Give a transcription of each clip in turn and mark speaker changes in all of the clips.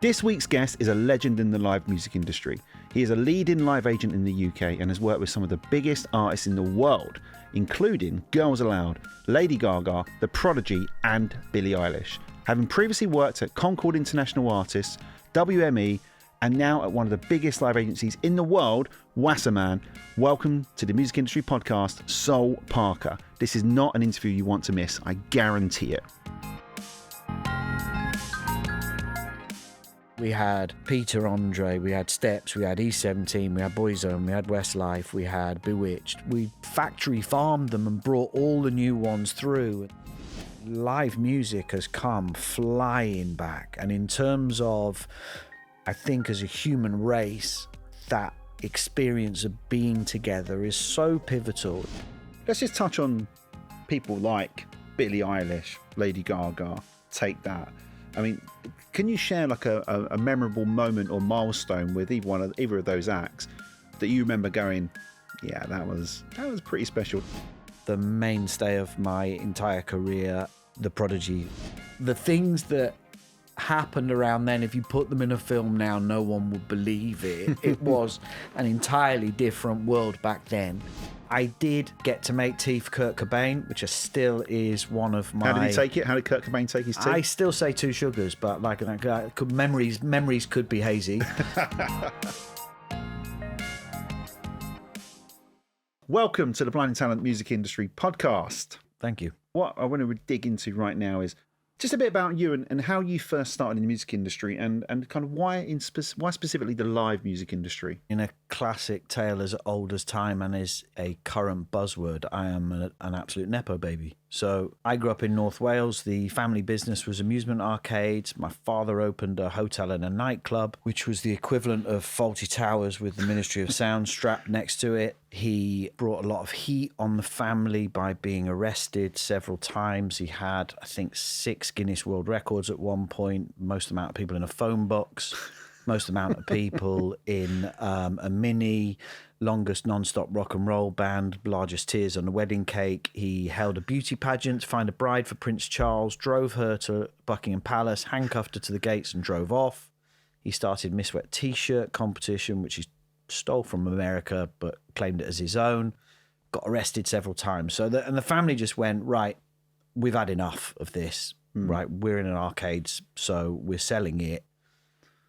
Speaker 1: This week's guest is a legend in the live music industry. He is a leading live agent in the UK and has worked with some of the biggest artists in the world, including Girls Aloud, Lady Gaga, The Prodigy and Billie Eilish. Having previously worked at Concord International Artists, WME, and now at one of the biggest live agencies in the world, Wasserman, welcome to the Music Industry Podcast, Sol Parker. This is not an interview you want to miss, I guarantee it.
Speaker 2: We had Peter Andre, we had Steps, we had E17, we had Boyzone, we had Westlife, we had Bewitched. We factory farmed them and brought all the new ones through. Live music has come flying back. And in terms of, I think as a human race, that experience of being together is so pivotal.
Speaker 1: Let's just touch on people like Billie Eilish, Lady Gaga, Take That. I mean, can you share like a memorable moment or milestone with either of those acts that you remember going, yeah, that was pretty special?
Speaker 2: The mainstay of my entire career, The Prodigy. The things that happened around then, if you put them in a film now, no one would believe it. It was an entirely different world back then. I did get to make tea for Kurt Cobain, which still is one of my...
Speaker 1: How did he take it? How did Kurt Cobain take his tea?
Speaker 2: I still say 2 sugars, but like memories could be hazy.
Speaker 1: Welcome to the Blind Talent Music Industry Podcast.
Speaker 2: Thank you.
Speaker 1: What I want to dig into right now is just a bit about you and how you first started in the music industry and kind of why specifically the live music industry.
Speaker 2: In a classic tale as old as time and is a current buzzword, I am an absolute Nepo baby. So I grew up in North Wales. The family business was amusement arcades. My father opened a hotel and a nightclub, which was the equivalent of Fawlty Towers with the Ministry of Sound strapped next to it. He brought a lot of heat on the family by being arrested several times. He had, I think, 6 Guinness World Records at one point, most amount of people in a phone box, most amount of people in a mini, longest non-stop rock and roll band, largest tears on the wedding cake. He held a beauty pageant to find a bride for Prince Charles, drove her to Buckingham Palace, handcuffed her to the gates and drove off. He started Miss Wet T-shirt competition, which he stole from America but claimed it as his own. Got arrested several times. So the family just went, right, we've had enough of this. Right, we're in an arcades, so we're selling it.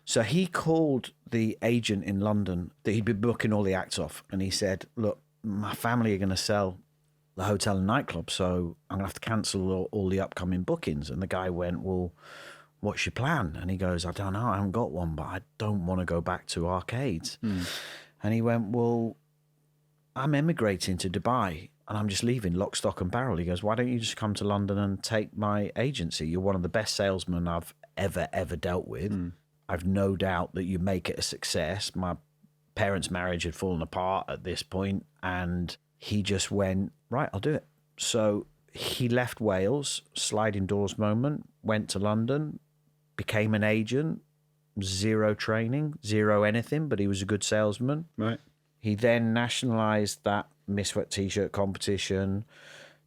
Speaker 2: So he called the agent in London that he'd been booking all the acts off, and he said, look, my family are going to sell the hotel and nightclub, so I'm going to have to cancel all the upcoming bookings. And the guy went, well, what's your plan? And he goes, I don't know, I haven't got one, but I don't want to go back to arcades. And he went, well, I'm emigrating to Dubai and I'm just leaving lock, stock and barrel. He goes, why don't you just come to London and take my agency? You're one of the best salesmen I've ever dealt with. I've no doubt that you make it a success. My parents' marriage had fallen apart at this point, and he just went, right, I'll do it. So he left Wales, sliding doors moment, went to London, became an agent, 0 training, 0 anything, but he was a good salesman.
Speaker 1: Right.
Speaker 2: He then nationalised that Miss Wet T-shirt competition,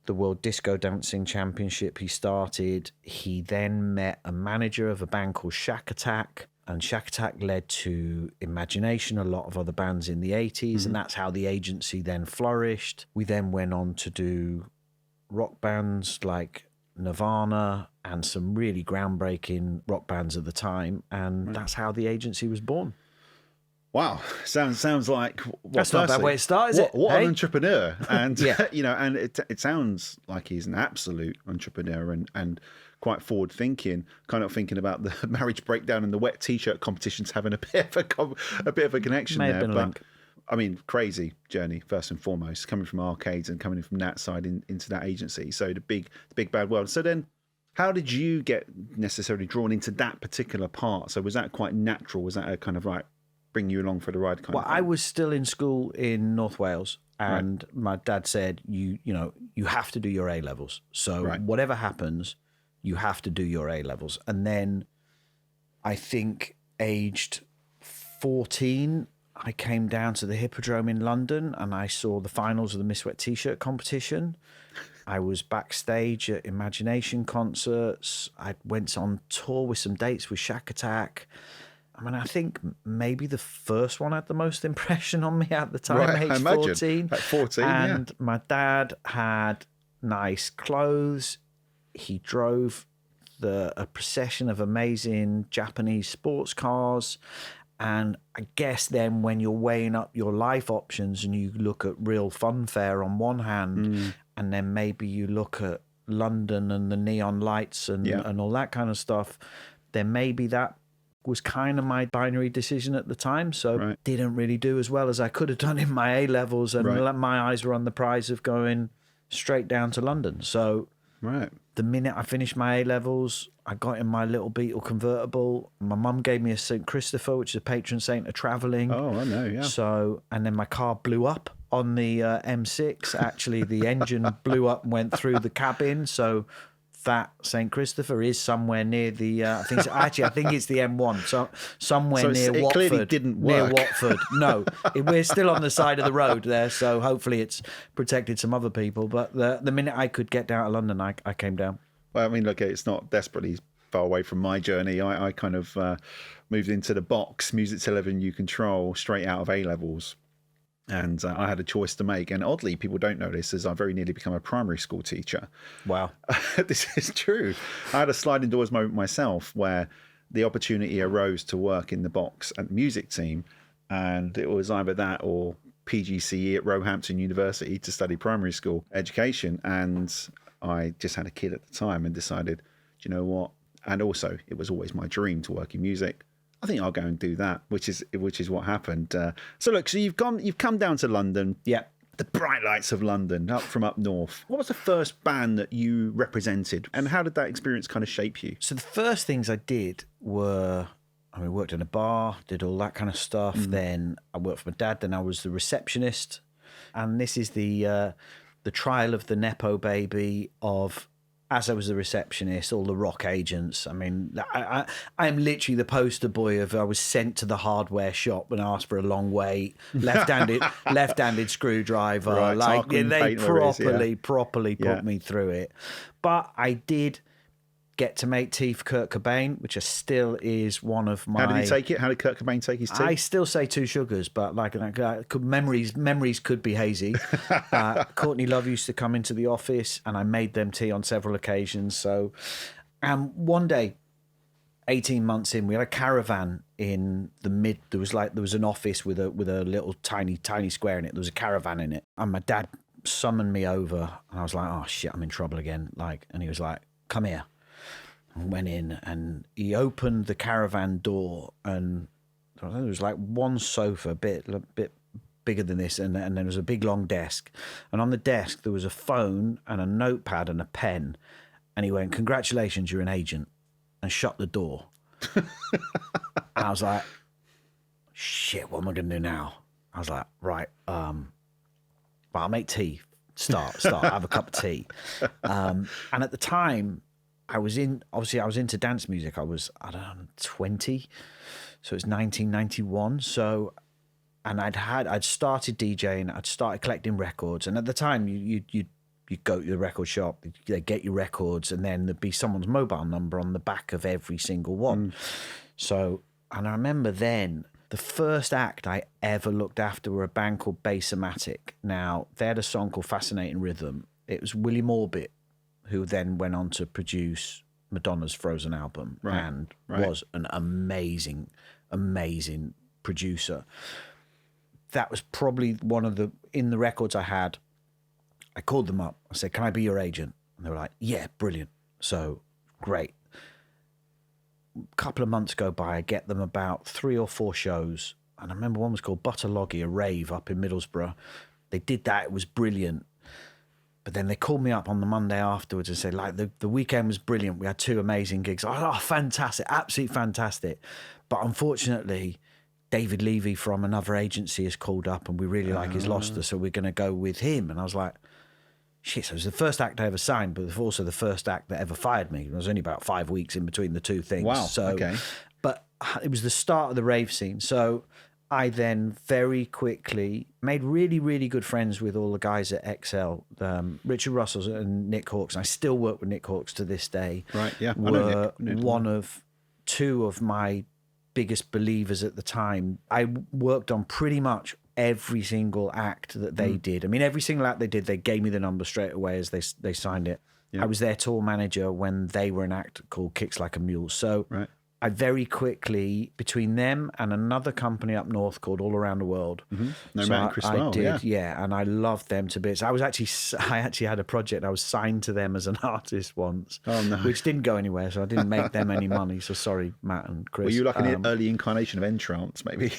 Speaker 2: the World Disco Dancing Championship he started. He then met a manager of a band called Shack Attack, and Shack Attack led to Imagination, a lot of other bands in the 80s, and that's how the agency then flourished. We then went on to do rock bands like Nirvana and some really groundbreaking rock bands at the time, and that's how the agency was born.
Speaker 1: Wow, sounds like
Speaker 2: that's not a bad way to start, is it?
Speaker 1: What an entrepreneur, and
Speaker 2: yeah.
Speaker 1: And it sounds like he's an absolute entrepreneur and quite forward thinking. Kind of thinking about the marriage breakdown and the wet T-shirt competitions having a bit of a connection
Speaker 2: May
Speaker 1: there.
Speaker 2: have been a link.
Speaker 1: I mean, crazy journey first and foremost, coming from arcades and coming in from that side into that agency. So the big bad world. So then, how did you get necessarily drawn into that particular part? So was that quite natural? Was that a kind of like bring you along for the ride kind of thing?
Speaker 2: I was still in school in North Wales, and my dad said, you have to do your A-levels. So whatever happens, you have to do your A-levels. And then I think aged 14, I came down to the Hippodrome in London and I saw the finals of the Miss Wet T-shirt competition. I was backstage at Imagination concerts. I went on tour with some dates with Shack Attack. I mean, I think maybe the first one had the most impression on me at the time,
Speaker 1: Right, I
Speaker 2: age
Speaker 1: imagine.
Speaker 2: 14.
Speaker 1: At 14,
Speaker 2: and
Speaker 1: yeah.
Speaker 2: my dad had nice clothes. He drove a procession of amazing Japanese sports cars. And I guess then when you're weighing up your life options and you look at real funfair on one hand, and then maybe you look at London and the neon lights and all that kind of stuff, then maybe that was kind of my binary decision at the time. So didn't really do as well as I could have done in my A-levels, and my eyes were on the prize of going straight down to London. So the minute I finished my A-levels, I got in my little Beetle convertible. My mum gave me a St. Christopher, which is a patron saint of travelling.
Speaker 1: Oh, I know, yeah.
Speaker 2: So, and then my car blew up on the M6. Actually, the engine blew up and went through the cabin. So that St. Christopher is somewhere near the, I think it's the M1. So somewhere near
Speaker 1: it
Speaker 2: Watford.
Speaker 1: Clearly didn't work.
Speaker 2: Near Watford. No, we're still on the side of the road there. So hopefully it's protected some other people. But the minute I could get down to London, I came down.
Speaker 1: Well, I mean, look, it's not desperately far away from my journey. I kind of moved into the box, music, television, you control, straight out of A-levels. And I had a choice to make. And oddly, people don't know this, as I very nearly become a primary school teacher.
Speaker 2: Wow.
Speaker 1: This is true. I had a sliding doors moment myself where the opportunity arose to work in the box at the music team. And it was either that or PGCE at Roehampton University to study primary school education. And I just had a kid at the time and decided, do you know what? And also, it was always my dream to work in music. I think I'll go and do that, which is what happened. So look, so you've come down to London.
Speaker 2: Yeah.
Speaker 1: The bright lights of London, up north. What was the first band that you represented, and how did that experience kind of shape you?
Speaker 2: So the first things I did were, I worked in a bar, did all that kind of stuff. Then I worked for my dad. Then I was the receptionist, and this is the trial of the Nepo baby of. As I was the receptionist, all the rock agents. I mean, I am literally the poster boy of I was sent to the hardware shop and asked for a long wait, left-handed screwdriver.
Speaker 1: Right,
Speaker 2: like they properly put
Speaker 1: Yeah.
Speaker 2: me through it. But I did get to make tea for Kurt Cobain, which still is one of my.
Speaker 1: How did he take it? How did Kurt Cobain take his tea?
Speaker 2: I still say 2 sugars, but memories could be hazy. Courtney Love used to come into the office, and I made them tea on several occasions. So, one day, 18 months in, we had a caravan in the mid. There was an office with a little tiny square in it. There was a caravan in it, and my dad summoned me over, and I was like, "Oh shit, I'm in trouble again!" And he was like, "Come here." And went in, and he opened the caravan door, and there was like one sofa, a bit bigger than this, and then there was a big long desk, and on the desk there was a phone and a notepad and a pen, and he went, "Congratulations, you're an agent," and shut the door. And I was like, "Shit, what am I going to do now?" I was like, "Right, well, I'll make tea. Start. Have a cup of tea." And at the time, I was into dance music. I was, 20. So it's 1991. So, and I'd started DJing. I'd started collecting records. And at the time, you go to the record shop, they get your records, and then there'd be someone's mobile number on the back of every single one. So, and I remember then, the first act I ever looked after were a band called Bassomatic. Now, they had a song called Fascinating Rhythm. It was William Orbit, who then went on to produce Madonna's Frozen album and was an amazing, amazing producer. That was probably one of in the records I had. I called them up. I said, "Can I be your agent?" And they were like, "Yeah, brilliant." So, great. A couple of months go by, I get them about 3 or 4 shows. And I remember one was called Butterloggy, a rave up in Middlesbrough. They did that. It was brilliant. But then they called me up on the Monday afterwards and said, like, the weekend was brilliant. We had 2 amazing gigs. Oh, fantastic. Absolutely fantastic. But unfortunately, David Levy from another agency has called up and we really like his roster, so we're going to go with him. And I was like, shit, so it was the first act I ever signed, but also the first act that ever fired me. It was only about 5 weeks in between the 2 things.
Speaker 1: Wow,
Speaker 2: So,
Speaker 1: okay.
Speaker 2: But it was the start of the rave scene. So I then very quickly made really, really good friends with all the guys at XL, Richard Russell and Nick Hawkes. And I still work with Nick Hawkes to this day.
Speaker 1: Right, yeah. I
Speaker 2: Were
Speaker 1: know Nick.
Speaker 2: one of two of my biggest believers at the time. I worked on pretty much every single act that they did. I mean, every single act they did, they gave me the number straight away as they signed it. Yeah. I was their tour manager when they were an act called Kicks Like a Mule. So
Speaker 1: right.
Speaker 2: I very quickly, between them and another company up north called All Around the World.
Speaker 1: Mm-hmm. No Man Crystal.
Speaker 2: I did, yeah, and I loved them to bits. I actually had a project. I was signed to them as an artist once, which didn't go anywhere, so I didn't make them any money. So sorry, Matt and Chris.
Speaker 1: Were you like an early incarnation of Entrance, maybe?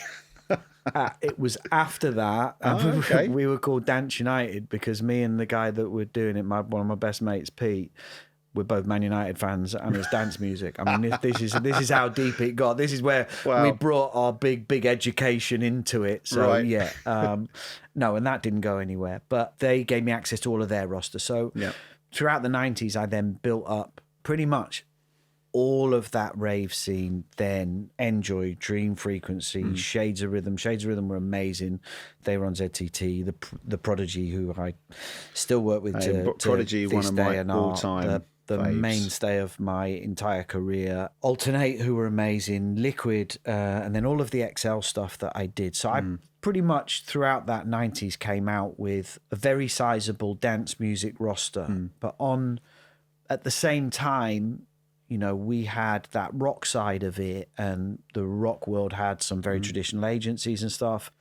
Speaker 2: It was after that.
Speaker 1: Okay.
Speaker 2: We were called Dance United because me and the guy that were doing it, one of my best mates, Pete, we're both Man United fans, and it's dance music. I mean, this is how deep it got. This is where we brought our big education into it. So
Speaker 1: right.
Speaker 2: yeah, no, and that didn't go anywhere. But they gave me access to all of their roster. So throughout the 90s, I then built up pretty much all of that rave scene. Then Enjoy, Dream Frequency, Shades of Rhythm. Shades of Rhythm were amazing. They were on ZTT. The Prodigy, who I still work with
Speaker 1: Prodigy,
Speaker 2: to this
Speaker 1: one of
Speaker 2: day,
Speaker 1: my
Speaker 2: and
Speaker 1: all-time
Speaker 2: the
Speaker 1: faves.
Speaker 2: mainstay of my entire career. Alternate, who were amazing. Liquid, and then all of the XL stuff that I did. So I pretty much throughout that 90s came out with a very sizable dance music roster. But at the same time, you know, we had that rock side of it, and the rock world had some very traditional agencies and stuff.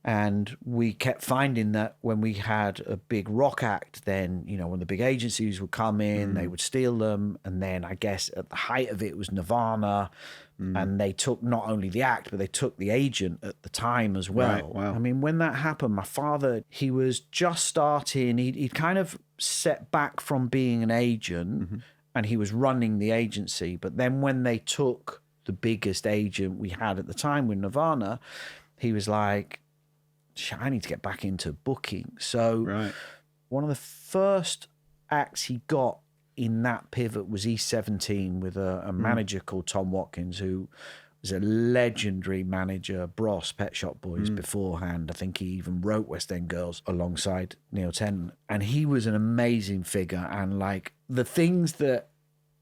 Speaker 2: And we kept finding that when we had a big rock act, then, you know, when the big agencies would come in, they would steal them. And then I guess at the height of it was Nirvana. And they took not only the act, but they took the agent at the time as well.
Speaker 1: Right, wow.
Speaker 2: I mean, when that happened, my father, he was just starting. He'd kind of set back from being an agent, and he was running the agency. But then when they took the biggest agent we had at the time with Nirvana, he was like, I need to get back into booking. So one of the first acts he got in that pivot was E17 with a manager called Tom Watkins, who was a legendary manager, Bros, Pet Shop Boys beforehand. I think he even wrote West End Girls alongside Neil Tennant. And he was an amazing figure. And like the things that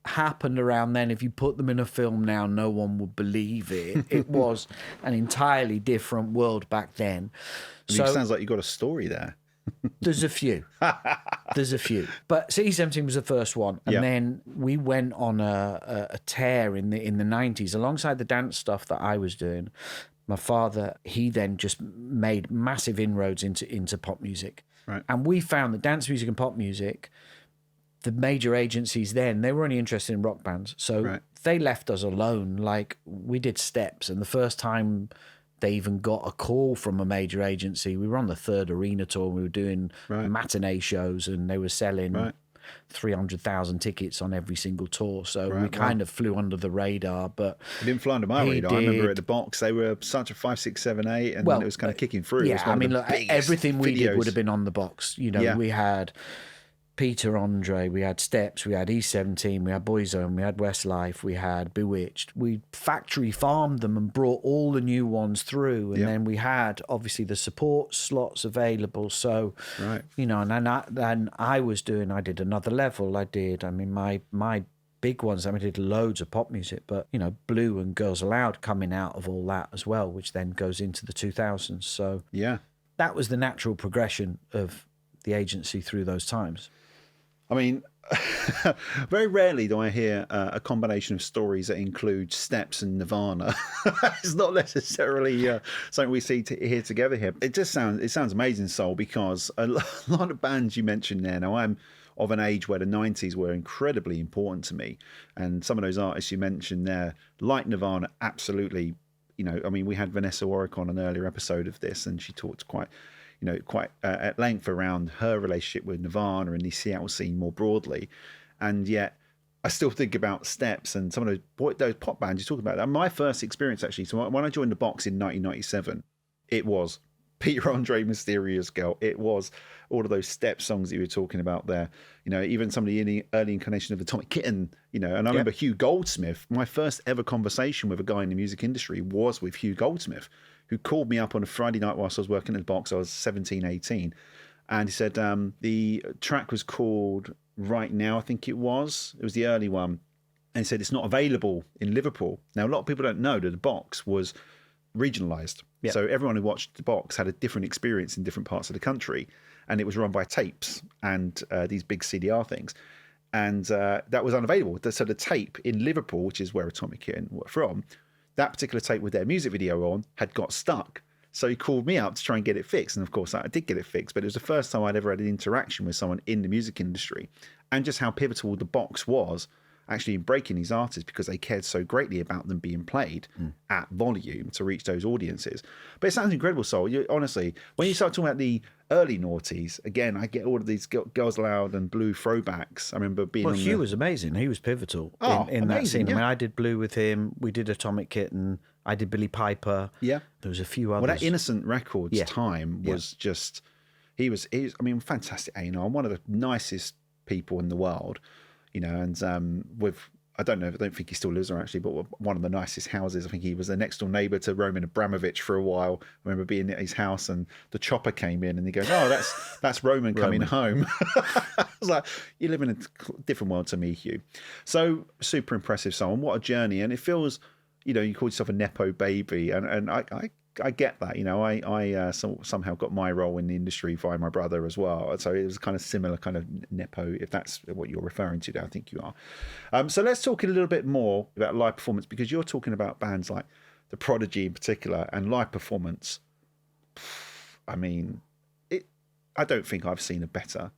Speaker 2: happened around then, if you put them in a film now, no one would believe it. It was an entirely different world back then.
Speaker 1: I mean, it sounds like you got a story there.
Speaker 2: There's a few. But E17 was the first one. And then we went on a tear in the 90s alongside the dance stuff that I was doing. My father, he then just made massive inroads into pop music.
Speaker 1: Right.
Speaker 2: And we found that dance music and pop music, the major agencies then, they were only interested in rock bands. So they left us alone. Like, we did Steps, and the first time they even got a call from a major agency, we were on the third arena tour. We were doing matinee shows, and they were selling 300,000 tickets on every single tour. So we kind of flew under the radar. But
Speaker 1: it didn't fly under my radar. I remember at the box, they were such a 5, 6, 7, 8, and it was kind of kicking through.
Speaker 2: Yeah, I mean, look, everything we did would have been on the box. You know, we had Peter Andre, we had Steps, we had E17, we had Boyzone, we had Westlife, we had Bewitched. We factory farmed them and brought all the new ones through. And then we had, obviously, the support slots available. So, you know, and then I did Another Level. I mean, my big ones, I did loads of pop music, but, you know, Blue and Girls Aloud coming out of all that as well, which then goes into the 2000s. So that was the natural progression of the agency through those times.
Speaker 1: I mean, very rarely do I hear a combination of stories that include Steps and Nirvana. It's not necessarily something we see here together here. It sounds amazing, Soul, because a lot of bands you mentioned there. Now, I'm of an age where the 90s were incredibly important to me, and some of those artists you mentioned there, like Nirvana, absolutely. You know, I mean, we had Vanessa Warwick on an earlier episode of this, and she talked quite at length around her relationship with Nirvana and the Seattle scene more broadly. And yet I still think about Steps and some of those pop bands you talk about. And my first experience, actually, so when I joined the box in 1997, it was Peter Andre, Mysterious Girl. It was all of those Steps songs that you were talking about there. You know, even some of the early incarnation of Atomic Kitten, you know, and I remember Hugh Goldsmith. My first ever conversation with a guy in the music industry was with Hugh Goldsmith. who called me up on a Friday night whilst I was working at the box. I was 17, 18. And he said the track was called Right Now, I think it was. It was the early one. And he said it's not available in Liverpool. Now, a lot of people don't know that the box was regionalised.
Speaker 2: Yep.
Speaker 1: So everyone who watched the box had a different experience in different parts of the country. And it was run by tapes and these big CDR things. And that was unavailable. So the tape in Liverpool, which is where Atomic Kitten were from, that particular tape with their music video on had got stuck. So he called me up to try and get it fixed. And of course, I did get it fixed. But it was the first time I'd ever had an interaction with someone in the music industry. And just how pivotal the box was actually in breaking these artists, because they cared so greatly about them being played at volume to reach those audiences. But it sounds incredible, Sol. Honestly, when you start talking about the early noughties, again, I get all of these Girls Aloud and Blue throwbacks. I remember being
Speaker 2: Well, Hugh was amazing. He was pivotal in that scene.
Speaker 1: Yeah.
Speaker 2: I mean, I did Blue with him. We did Atomic Kitten. I did Billy Piper.
Speaker 1: Yeah.
Speaker 2: There was a few others.
Speaker 1: Well, that Innocent Records time was just, he was, I mean, fantastic A&R, one of the nicest people in the world, you know, and I don't think he still lives there actually, but one of the nicest houses. I think he was the next door neighbour to Roman Abramovich for a while. I remember being at his house and the chopper came in and he goes, "Oh, that's Roman coming home." I was like, you live in a different world to me, Hugh. So super impressive song. What a journey. And it feels, you know, you call yourself a Nepo baby, and I get that. You know, I somehow got my role in the industry via my brother as well. So it was kind of similar kind of Nepo, if that's what you're referring to. I think you are. So let's talk a little bit more about live performance, because you're talking about bands like the Prodigy in particular and live performance. I mean, I don't think I've seen a better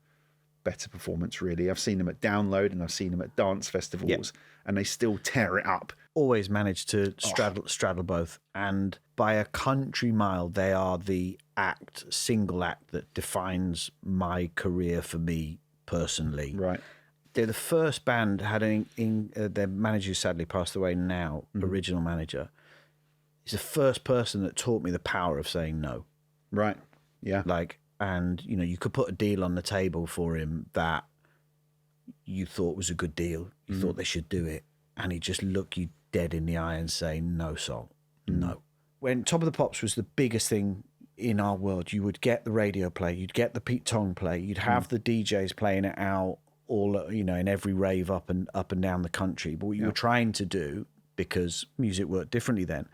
Speaker 1: performance, really. I've seen them at Download and I've seen them at dance festivals, and they still tear it up.
Speaker 2: Always managed to straddle both, and by a country mile, they are the single act that defines my career for me personally.
Speaker 1: Right.
Speaker 2: They're the first band had their manager, who sadly passed away now, original manager. He's the first person that taught me the power of saying no.
Speaker 1: Right. Yeah.
Speaker 2: And you know, you could put a deal on the table for him that you thought was a good deal. You thought they should do it, and he'd just look you dead in the eye and say, "No, Sol, no." When Top of the Pops was the biggest thing in our world, you would get the radio play, you'd get the Pete Tong play, you'd have the DJs playing it out all, you know, in every rave up and down the country. But what you were trying to do, because music worked differently then,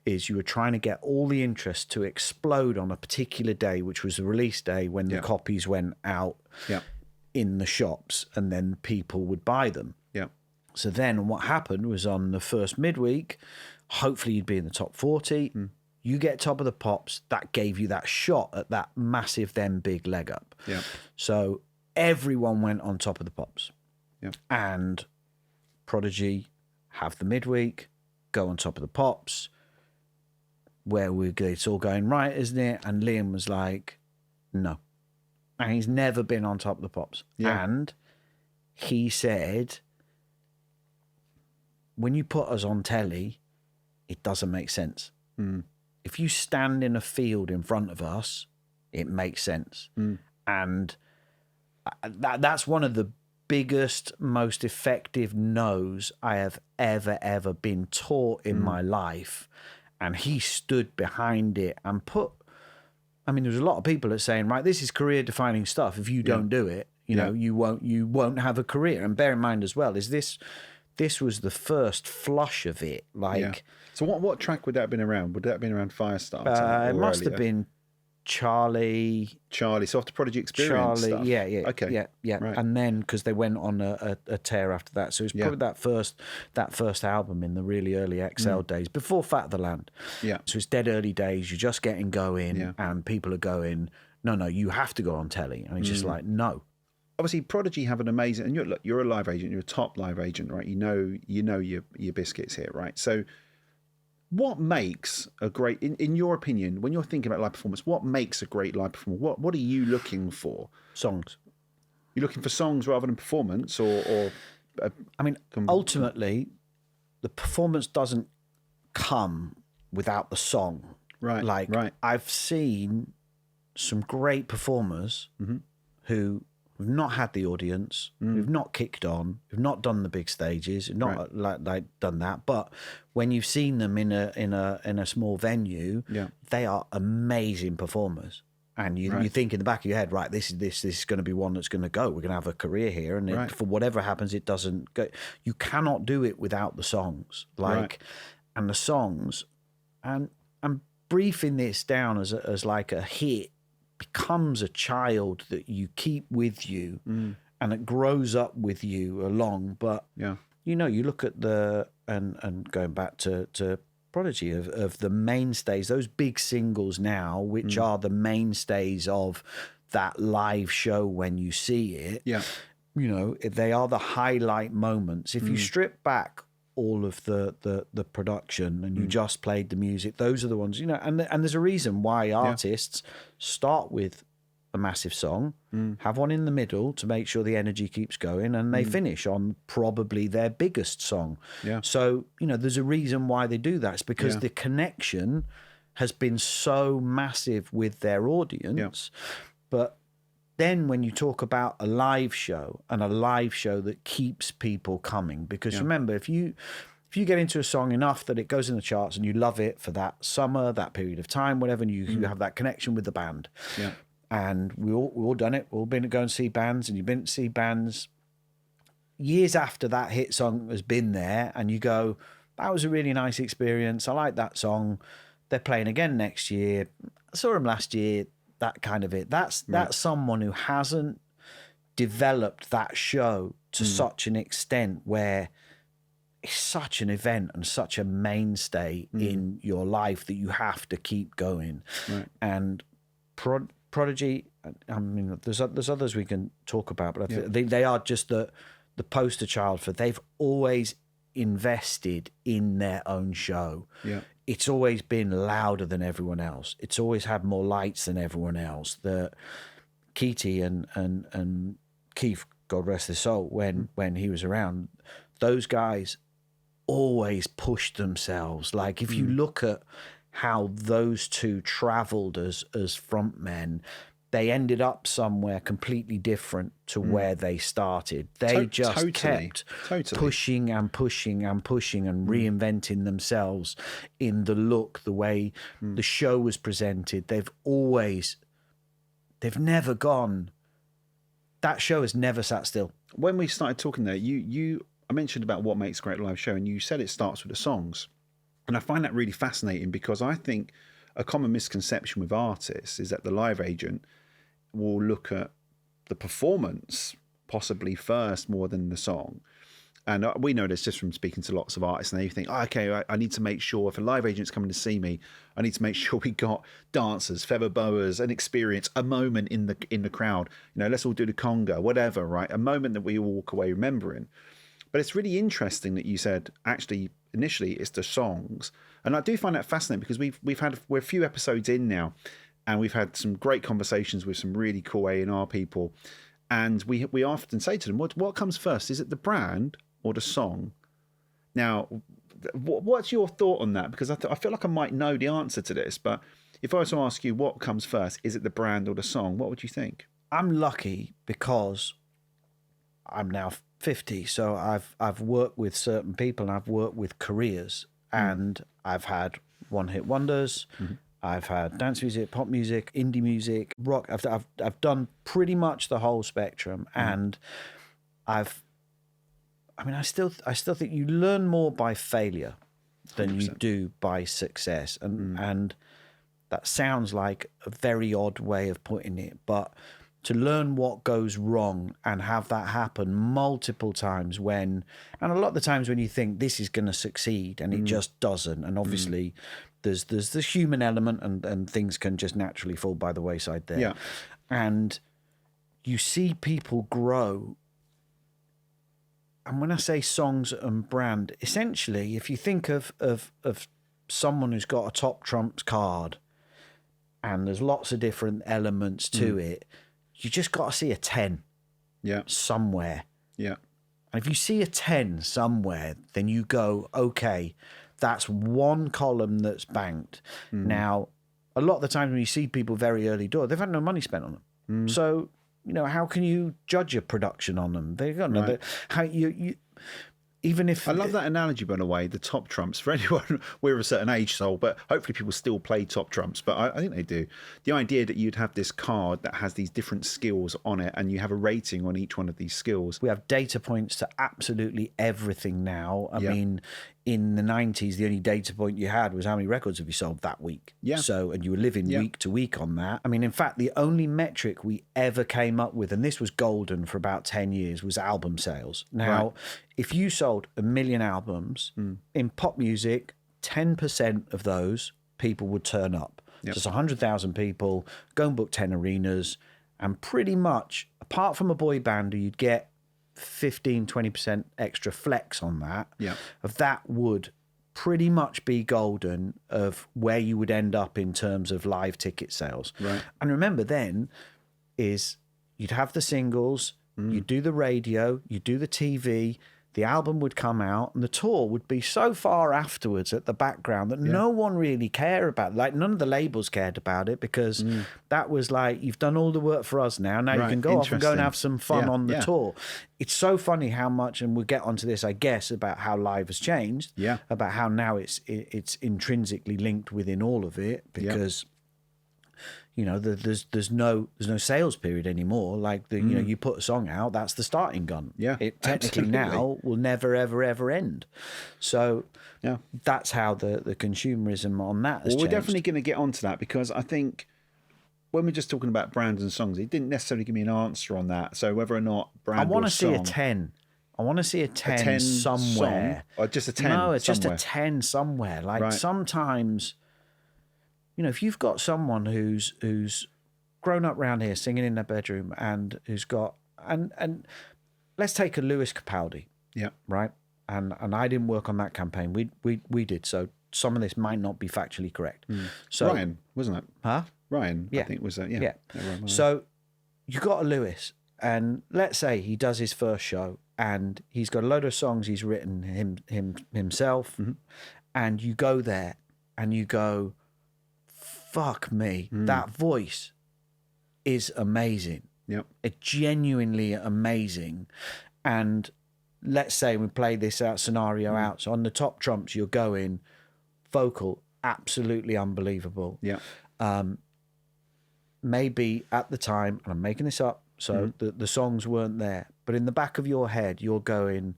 Speaker 2: is you were trying to get all the interest to explode on a particular day, which was the release day, when the copies went out in the shops, and then people would buy them.
Speaker 1: Yeah.
Speaker 2: So then what happened was, on the first midweek, hopefully you'd be in the top 40. You get Top of the Pops, that gave you that shot at that massive then big leg up.
Speaker 1: Yeah.
Speaker 2: So everyone went on Top of the Pops.
Speaker 1: Yeah.
Speaker 2: And Prodigy have the midweek, go on Top of the Pops, where it's all going right, isn't it? And Liam was like, no. And he's never been on Top of the Pops.
Speaker 1: Yeah.
Speaker 2: And he said, when you put us on telly, it doesn't make sense. If you stand in a field in front of us, it makes sense. And that's one of the biggest, most effective no's I have ever been taught in my life. And he stood behind it and there's a lot of people that are saying, right, this is career defining stuff. If you don't do it, you know, you won't have a career. And bear in mind as well, is this was the first flush of it.
Speaker 1: So what track would that have been around? Would that have been around Firestarter?
Speaker 2: It must have been Charlie.
Speaker 1: So after Prodigy Experience stuff.
Speaker 2: Yeah.
Speaker 1: Okay.
Speaker 2: Yeah.
Speaker 1: Right.
Speaker 2: And then, because they went on a tear after that, so it was probably that first album in the really early XL days, before Fat of the Land. Yeah. So it's dead early days. You're just getting going, and people are going, no, you have to go on telly, and it's just like, no.
Speaker 1: Obviously, Prodigy have an amazing, and you're a live agent. You're a top live agent, right? You know your biscuits here, right? So, what makes a great, in your opinion, when you're thinking about live performance, what makes a great live performance? What are you looking for?
Speaker 2: Songs.
Speaker 1: You're looking for songs rather than performance, or
Speaker 2: I mean, ultimately, the performance doesn't come without the song.
Speaker 1: Right.
Speaker 2: I've seen some great performers who We've not had the audience. We've not kicked on. We've not done the big stages. We've not like done that. But when you've seen them in a small venue, they are amazing performers. And you think in the back of your head, right, this is going to be one that's going to go. We're going to have a career here, and for whatever happens, it doesn't go. You cannot do it without the songs, and the songs, and briefing this down as like a hit becomes a child that you keep with you, and it grows up with you along. But you look at and going back to Prodigy of the mainstays, those big singles now, which are the mainstays of that live show when you see it. They are the highlight moments. If you strip back all of the production and you just played the music, those are the ones, and there's a reason why artists start with a massive song, have one in the middle to make sure the energy keeps going, and they finish on probably their biggest song. So there's a reason why they do that. It's because the connection has been so massive with their audience. But then when you talk about a live show, and a live show that keeps people coming, because remember, if you get into a song enough that it goes in the charts and you love it for that summer, that period of time, whatever, and you have that connection with the band. And we all done it. We've all been to go and see bands, and you've been to see bands years after that hit song has been there, and you go, that was a really nice experience. I like that song. They're playing again next year. I saw them last year. That kind of it. That's someone who hasn't developed that show to such an extent where it's such an event and such a mainstay in your life that you have to keep going. And Prodigy, I mean, there's others we can talk about, but they are just the poster child for. They've always invested in their own show. It's always been louder than everyone else. It's always had more lights than everyone else. The Keaty and Keith, God rest his soul, when he was around, those guys always pushed themselves. Like if you look at how those two travelled as frontmen, they ended up somewhere completely different to where they started. They kept pushing and pushing and pushing and reinventing themselves in the look, the way the show was presented. They've never gone. That show has never sat still.
Speaker 1: When we started talking there, I mentioned about what makes a great live show, and you said it starts with the songs. And I find that really fascinating, because I think a common misconception with artists is that the live agent will look at the performance possibly first more than the song. And we know this just from speaking to lots of artists, and they think, I need to make sure if a live agent's coming to see me, I need to make sure we got dancers, feather boas, an experience, a moment in the crowd. Let's all do the conga, whatever, right? A moment that we all walk away remembering. But it's really interesting that you said, actually, initially it's the songs. And I do find that fascinating, because we're a few episodes in now, and we've had some great conversations with some really cool A&R people. And we often say to them, what comes first? Is it the brand or the song? Now, what's your thought on that? Because I feel like I might know the answer to this, but if I was to ask you what comes first, is it the brand or the song? What would you think?
Speaker 2: I'm lucky because I'm now 50, so I've worked with certain people, and I've worked with careers, and I've had one-hit wonders. I've had dance music, pop music, indie music, rock. I've done pretty much the whole spectrum, and I still think you learn more by failure than 100%. You do by success, and that sounds like a very odd way of putting it, but to learn what goes wrong and have that happen multiple times and a lot of the times when you think this is going to succeed and it just doesn't. And obviously there's the human element, and things can just naturally fall by the wayside there. And you see people grow. And when I say songs and brand, essentially, if you think of someone who's got a top trumps card and there's lots of different elements to it, you just got to see a 10 somewhere. And if you see a 10 somewhere, then you go, okay, that's one column that's banked. Now, a lot of the times when you see people very early door, they've had no money spent on them. So how can you judge a production on them? They got
Speaker 1: Right.
Speaker 2: how you even if
Speaker 1: I love that analogy, by the way, the top trumps. For anyone, we're of a certain age, Sol, but hopefully people still play top trumps. But I think they do. The idea that you'd have this card that has these different skills on it and you have a rating on each one of these skills.
Speaker 2: we have data points to absolutely everything now. I
Speaker 1: Yeah.
Speaker 2: mean, in the 90s, the only data point you had was how many records have you sold that week.
Speaker 1: Yeah.
Speaker 2: So, and you were living
Speaker 1: Yeah.
Speaker 2: week to week on that. I mean, in fact, the only metric we ever came up with, and this was golden for about 10 years, was album sales. Now,
Speaker 1: Right.
Speaker 2: if you sold 1 million albums in pop music, 10% of those people would turn up.
Speaker 1: Yep.
Speaker 2: Just 100,000 people, go and book 10 arenas, and pretty much, apart from a boy band who you'd get 15, 20% extra flex on that,
Speaker 1: Yeah.
Speaker 2: of that would pretty much be golden of where you would end up in terms of live ticket sales.
Speaker 1: Right.
Speaker 2: And remember then is you'd have the singles, you'd do the radio, you'd do the TV, the album would come out, and the tour would be so far afterwards at the background that no one really cared about. Like, none of the labels cared about it because that was like, you've done all the work for us now. Now you
Speaker 1: Right,
Speaker 2: can go off and go and
Speaker 1: interesting.
Speaker 2: have some fun
Speaker 1: Yeah,
Speaker 2: on the
Speaker 1: yeah.
Speaker 2: tour. It's so funny how much, and we'll get onto this, I guess, about how live has changed.
Speaker 1: Yeah.
Speaker 2: About how now it's intrinsically linked within all of it because. There's no sales period anymore. Like you put a song out, that's the starting gun.
Speaker 1: Yeah,
Speaker 2: It technically
Speaker 1: absolutely.
Speaker 2: now will never ever end. So
Speaker 1: Yeah.
Speaker 2: that's how the consumerism on that has
Speaker 1: Well, we're
Speaker 2: changed.
Speaker 1: definitely going to get onto that because I think when we're just talking about brands and songs, it didn't necessarily give me an answer on that. So whether or not brand
Speaker 2: I want
Speaker 1: or
Speaker 2: to see a
Speaker 1: song-
Speaker 2: 10. I want to see a 10,
Speaker 1: 10
Speaker 2: somewhere.
Speaker 1: song, or just a 10
Speaker 2: No, it's
Speaker 1: somewhere?
Speaker 2: just a 10 somewhere. Like
Speaker 1: Right.
Speaker 2: sometimes, if you've got someone who's grown up round here singing in their bedroom and who's got and let's take a Lewis Capaldi,
Speaker 1: Yeah.
Speaker 2: right? And I didn't work on that campaign. We did. So some of this might not be factually correct. So
Speaker 1: Ryan, wasn't it?
Speaker 2: huh?
Speaker 1: Ryan, I
Speaker 2: Yeah.
Speaker 1: think was that. Yeah.
Speaker 2: Yeah.
Speaker 1: Ryan,
Speaker 2: So you got a Lewis, and let's say he does his first show, and he's got a load of songs he's written himself, and you go there, and you go, "Fuck me, that voice is amazing.
Speaker 1: Yep.
Speaker 2: It's genuinely amazing." And let's say we play this out scenario out. So on the top trumps, you're going vocal, absolutely unbelievable.
Speaker 1: Yeah.
Speaker 2: Maybe at the time, and I'm making this up, so the songs weren't there, but in the back of your head, you're going,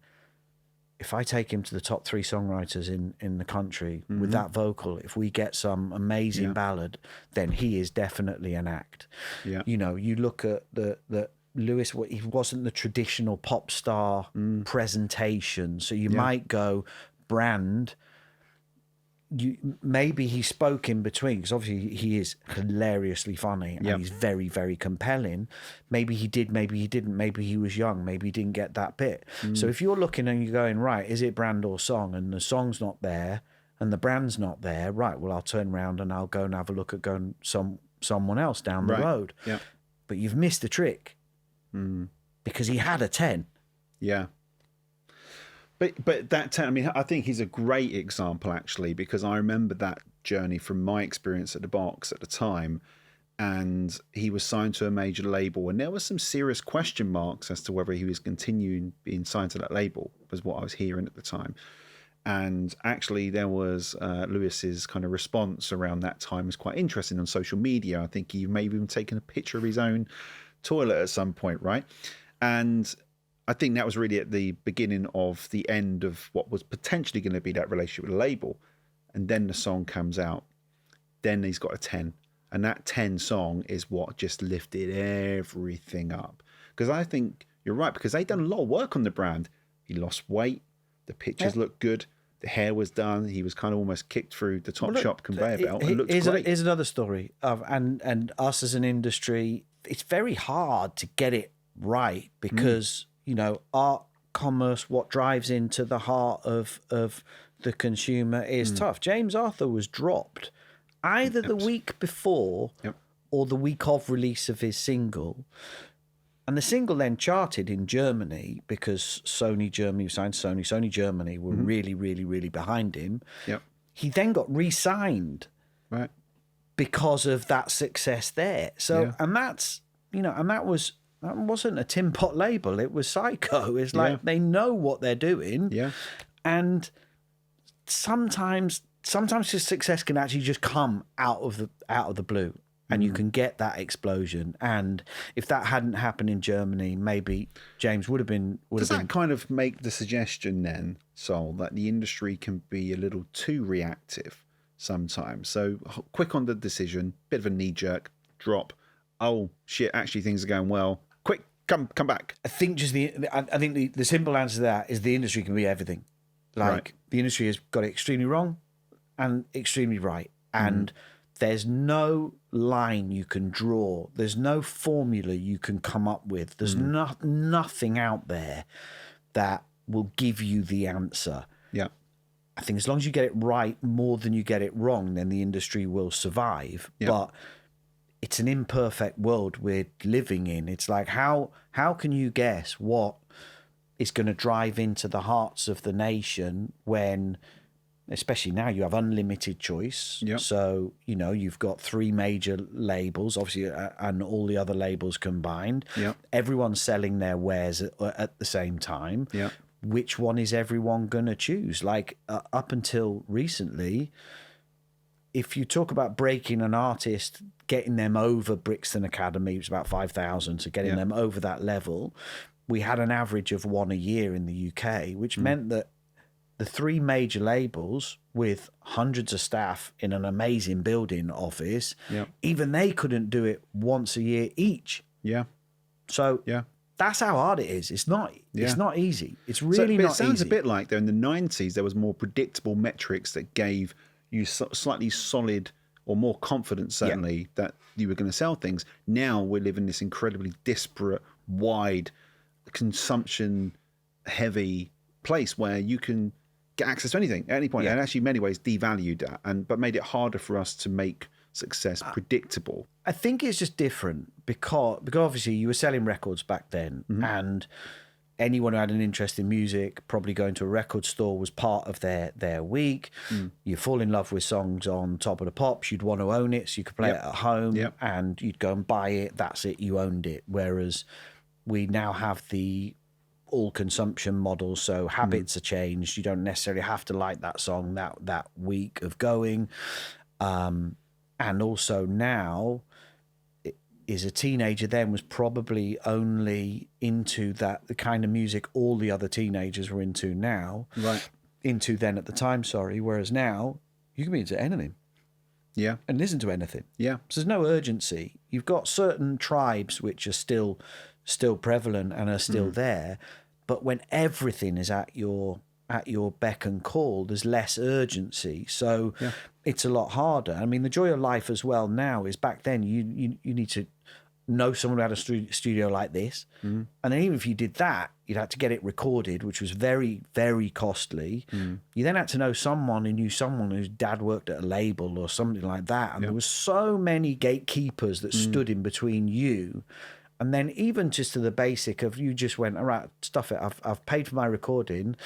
Speaker 2: if I take him to the top 3 songwriters in the country with that vocal, if we get some amazing ballad, then he is definitely an act.
Speaker 1: Yeah.
Speaker 2: You look at the Lewis, he wasn't the traditional pop star presentation, so you might go brand. Maybe he spoke in between because obviously he is hilariously funny and he's very, very compelling. Maybe he did, maybe he didn't. Maybe he was young, maybe he didn't get that bit. So if you're looking and you're going, right, is it brand or song? And the song's not there and the brand's not there, right, well, I'll turn around and I'll go and have a look at going someone else down the road.
Speaker 1: Yeah.
Speaker 2: But you've missed the trick because he had a 10.
Speaker 1: Yeah. But that 10, I mean, I think he's a great example actually, because I remember that journey from my experience at the box at the time, and he was signed to a major label, and there were some serious question marks as to whether he was continuing being signed to that label, was what I was hearing at the time. And actually there was Lewis's kind of response around that time was quite interesting on social media. I think he may have even taken a picture of his own toilet at some point, right? And I think that was really at the beginning of the end of what was potentially going to be that relationship with the label. And then the song comes out. Then he's got a 10. And that 10 song is what just lifted everything up. Because I think you're right, because they'd done a lot of work on the brand. He lost weight. The pictures looked good. The hair was done. He was kind of almost kicked through the top shop conveyor belt. It looked great.
Speaker 2: Here's another story of and us as an industry. It's very hard to get it right because art, commerce, what drives into the heart of the consumer is tough. James Arthur was dropped either the week before or the week of release of his single. And the single then charted in Germany because Sony Germany was signed to Sony. Sony Germany were really, really, really behind him.
Speaker 1: Yep.
Speaker 2: He then got re-signed because of that success there. So, and that's, and that That wasn't a tin pot label. It was Psycho. It's like they know what they're doing.
Speaker 1: Yeah.
Speaker 2: And sometimes success can actually just come out of the blue, and you can get that explosion. And if that hadn't happened in Germany, maybe James would have been.
Speaker 1: Does that kind of make the suggestion then, Sol, that the industry can be a little too reactive sometimes? So quick on the decision, bit of a knee jerk, drop. Oh shit! Actually, things are going well. Quick, come back.
Speaker 2: I think the simple answer to that is the industry can be everything. Like the industry has got it extremely wrong and extremely right, and there's no line you can draw. There's no formula you can come up with. There's nothing out there that will give you the answer.
Speaker 1: Yeah.
Speaker 2: I think as long as you get it right more than you get it wrong, then the industry will survive. Yeah. But it's an imperfect world we're living in. It's like, how can you guess what is going to drive into the hearts of the nation when, especially now, you have unlimited choice.
Speaker 1: Yep.
Speaker 2: So, you've got 3 major labels, obviously, and all the other labels combined.
Speaker 1: Yep.
Speaker 2: Everyone's selling their wares at the same time.
Speaker 1: Yep.
Speaker 2: Which one is everyone going to choose? Like, up until recently, if you talk about breaking an artist, getting them over Brixton Academy, it was about 5,000, so getting them over that level, we had an average of 1 a year in the UK, which meant that the 3 major labels with hundreds of staff in an amazing building office, even they couldn't do it once a year each.
Speaker 1: Yeah.
Speaker 2: So that's how hard it is. It's not easy. It's really not easy.
Speaker 1: It sounds a bit like though in the 90s there was more predictable metrics that gave you slightly solid or more confidence, certainly, that you were going to sell things. Now we live in this incredibly disparate, wide, consumption-heavy place where you can get access to anything at any point. And actually, in many ways, devalued that, but made it harder for us to make success predictable.
Speaker 2: I think it's just different because obviously you were selling records back then, and anyone who had an interest in music, probably going to a record store was part of their week. You fall in love with songs on Top of the Pops, you'd want to own it so you could play it at home, and you'd go and buy it. That's it, you owned it. Whereas we now have the all consumption model, so habits are changed. You don't necessarily have to like that song that week of going. And also now, is a teenager then was probably only into the kind of music all the other teenagers were into now.
Speaker 1: Right.
Speaker 2: Into then at the time, whereas now you can be into anything.
Speaker 1: Yeah.
Speaker 2: And listen to anything.
Speaker 1: Yeah.
Speaker 2: So there's no urgency. You've got certain tribes which are still prevalent and are still there, but when everything is at your beck and call, there's less urgency. So it's a lot harder. I mean, the joy of life as well now is back then you need to know someone who had a studio like this. And then even if you did that, you'd have to get it recorded, which was very, very costly. You then had to know someone who knew someone whose dad worked at a label or something like that. And there was so many gatekeepers that stood in between you. And then even just to the basic of you just went, all right, stuff it. I've paid for my recording.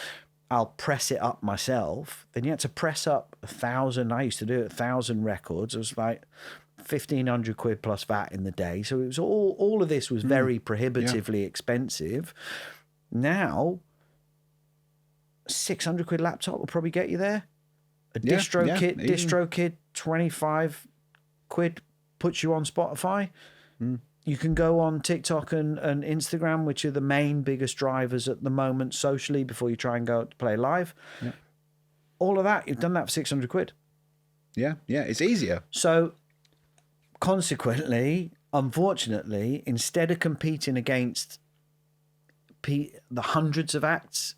Speaker 2: I'll press it up myself. Then you had to press up 1,000. I used to do it, 1,000 records. It was like 1,500 quid plus VAT in the day. So it was all of this was very prohibitively expensive. Now, 600 quid laptop will probably get you there. A distro kit, 25 quid puts you on Spotify. You can go on TikTok and Instagram, which are the main biggest drivers at the moment socially before you try and go to play live. Yeah. All of that, you've done that for 600 quid.
Speaker 1: Yeah, it's easier.
Speaker 2: So consequently, unfortunately, instead of competing against the hundreds of acts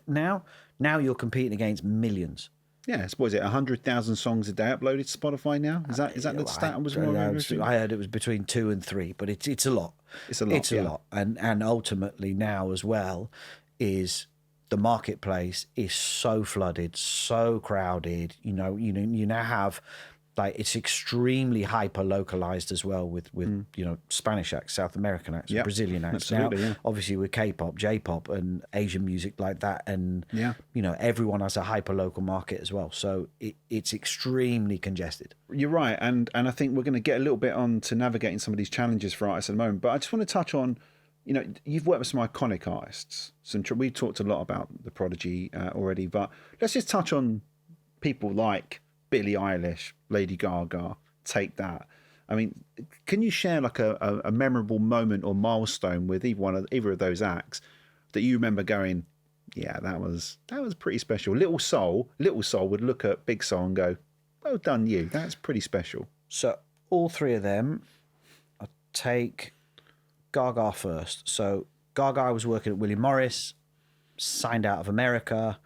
Speaker 2: now you're competing against millions.
Speaker 1: Yeah, what is it? 100,000 songs a day uploaded to Spotify now. Is that the stat I was wondering?
Speaker 2: I heard it was between 2 and 3, but it's a lot.
Speaker 1: It's a lot.
Speaker 2: It's a lot, and ultimately now as well is the marketplace is so flooded, so crowded. You now have. Like it's extremely hyper localized as well with Spanish acts, South American acts, Brazilian acts. Now, obviously with K-pop, J-pop, and Asian music like that, and everyone has a hyper local market as well. So it's extremely congested.
Speaker 1: You're right, and I think we're going to get a little bit on to navigating some of these challenges for artists at the moment. But I just want to touch on you know, you've worked with some iconic artists. We've talked a lot about the Prodigy already, but let's just touch on people like Billie Eilish, Lady Gaga, Take That. I mean, can you share like a memorable moment or milestone with either of those acts that you remember going, yeah, that was pretty special. Little Soul would look at Big Soul and go, well done you, that's pretty special.
Speaker 2: So all three of them, I'll take Gaga first. So Gaga was working at William Morris, signed out of America,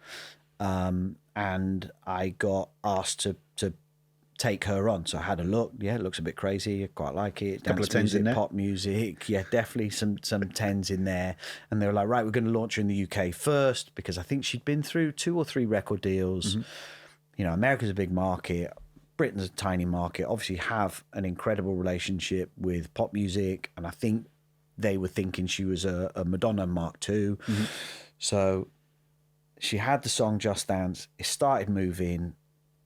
Speaker 2: and I got asked to take her on. So I had a look. Yeah, it looks a bit crazy. I quite like it.
Speaker 1: Couple of tens
Speaker 2: music,
Speaker 1: in there.
Speaker 2: pop music. Yeah, definitely some tens in there. And they were like, right, we're going to launch her in the UK first, because I think she'd been through 2 or 3 record deals.
Speaker 1: Mm-hmm.
Speaker 2: You know, America's a big market. Britain's a tiny market. Obviously have an incredible relationship with pop music. And I think they were thinking she was a Madonna Mark II. Mm-hmm. So she had the song Just Dance. It started moving.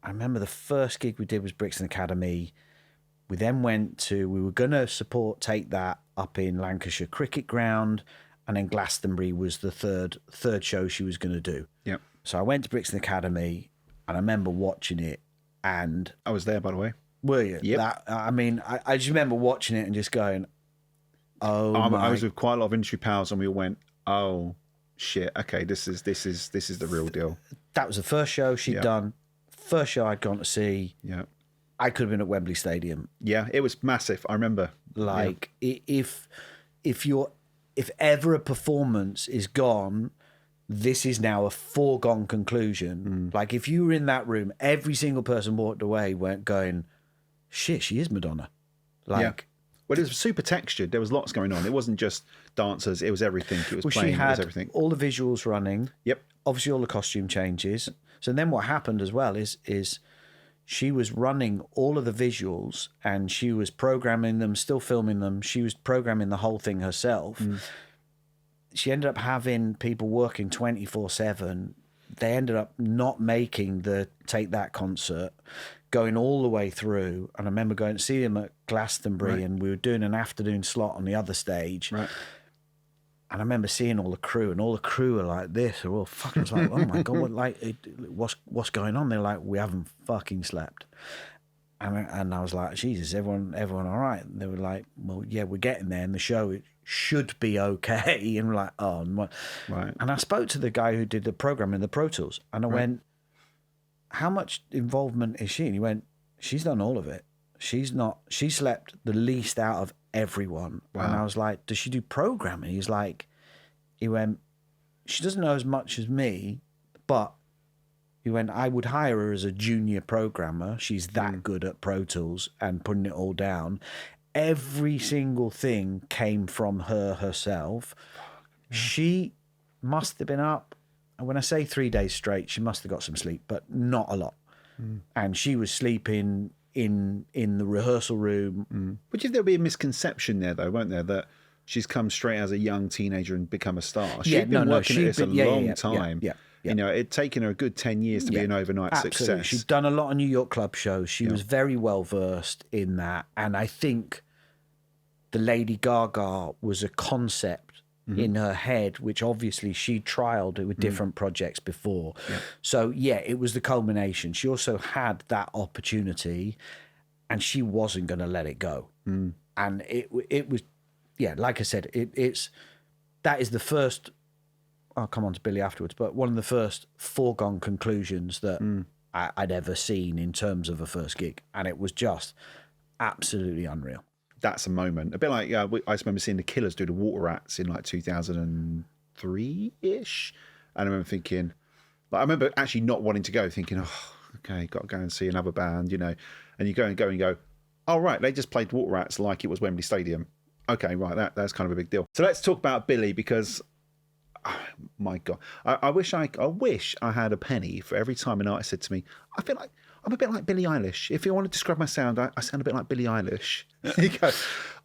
Speaker 2: I remember the first gig we did was Brixton Academy. We then we were going to support Take That up in Lancashire Cricket Ground, and then Glastonbury was the third show she was going to do.
Speaker 1: Yep.
Speaker 2: So I went to Brixton Academy, and I remember watching it, and...
Speaker 1: I was there, by the way.
Speaker 2: Were you?
Speaker 1: Yep.
Speaker 2: I just remember watching it and just going, I
Speaker 1: was with quite a lot of industry pals, and we all went, oh, shit, okay, this is the real deal.
Speaker 2: That was the first show she'd done. First show I'd gone to see.
Speaker 1: Yeah.
Speaker 2: I could have been at Wembley Stadium.
Speaker 1: Yeah, it was massive. I remember.
Speaker 2: Like, if ever a performance is gone, this is now a foregone conclusion. Like, if you were in that room, every single person walked away weren't going, shit, she is Madonna. Like,
Speaker 1: well, it was super textured. There was lots going on. It wasn't just dancers. It was everything. It was playing. It was everything.
Speaker 2: All the visuals running.
Speaker 1: Yep.
Speaker 2: Obviously, all the costume changes. So then what happened as well is she was running all of the visuals, and she was programming them, still filming them. She was programming the whole thing herself. She ended up having people working 24/7. They ended up not making the Take That concert, going all the way through. And I remember going to see them at Glastonbury, and we were doing an afternoon slot on the other stage.
Speaker 1: Right.
Speaker 2: And I remember seeing all the crew, and all the crew were like this. They're all fucking, I was like, oh my God, what's going on? They're like, we haven't fucking slept. And I was like, Jesus, everyone all right? And they were like, well, yeah, we're getting there, and the show should be okay. And we're like, oh, no.
Speaker 1: Right.
Speaker 2: And I spoke to the guy who did the program in the Pro Tools, and I went, how much involvement is she? And he went, she's done all of it. She slept the least out of everyone. Wow. And I was like, does she do programming? He went, she doesn't know as much as me, but he went, I would hire her as a junior programmer. She's that good at Pro Tools and putting it all down. Every single thing came from her herself. She must have been up, and when I say 3 days straight, she must have got some sleep, but not a lot. And she was sleeping in the rehearsal room.
Speaker 1: Would you think there'll be a misconception there, though, won't there, that she's come straight as a young teenager and become a star? She'd been working at this a long time.
Speaker 2: Yeah.
Speaker 1: You know, it'd taken her a good 10 years to be an overnight success.
Speaker 2: She'd done a lot of New York club shows. She was very well versed in that. And I think the Lady Gaga was a concept in her head, which obviously she trialed with different projects before. Yeah. So, it was the culmination. She also had that opportunity, and she wasn't going to let it go. And it was, like I said, that is the first, I'll come on to Billie afterwards, but one of the first foregone conclusions that I'd ever seen in terms of a first gig. And it was just absolutely unreal.
Speaker 1: That's a moment. A bit like, I just remember seeing the Killers do the Water Rats in like 2003-ish. And I remember thinking, I remember actually not wanting to go, thinking, oh, okay, got to go and see another band, you know. And you go and go, oh, right, they just played Water Rats like it was Wembley Stadium. Okay, right, that's kind of a big deal. So let's talk about Billie, because, oh, my God, I wish I had a penny for every time an artist said to me, I feel like I'm a bit like Billie Eilish. If you want to describe my sound, I sound a bit like Billie Eilish. You go,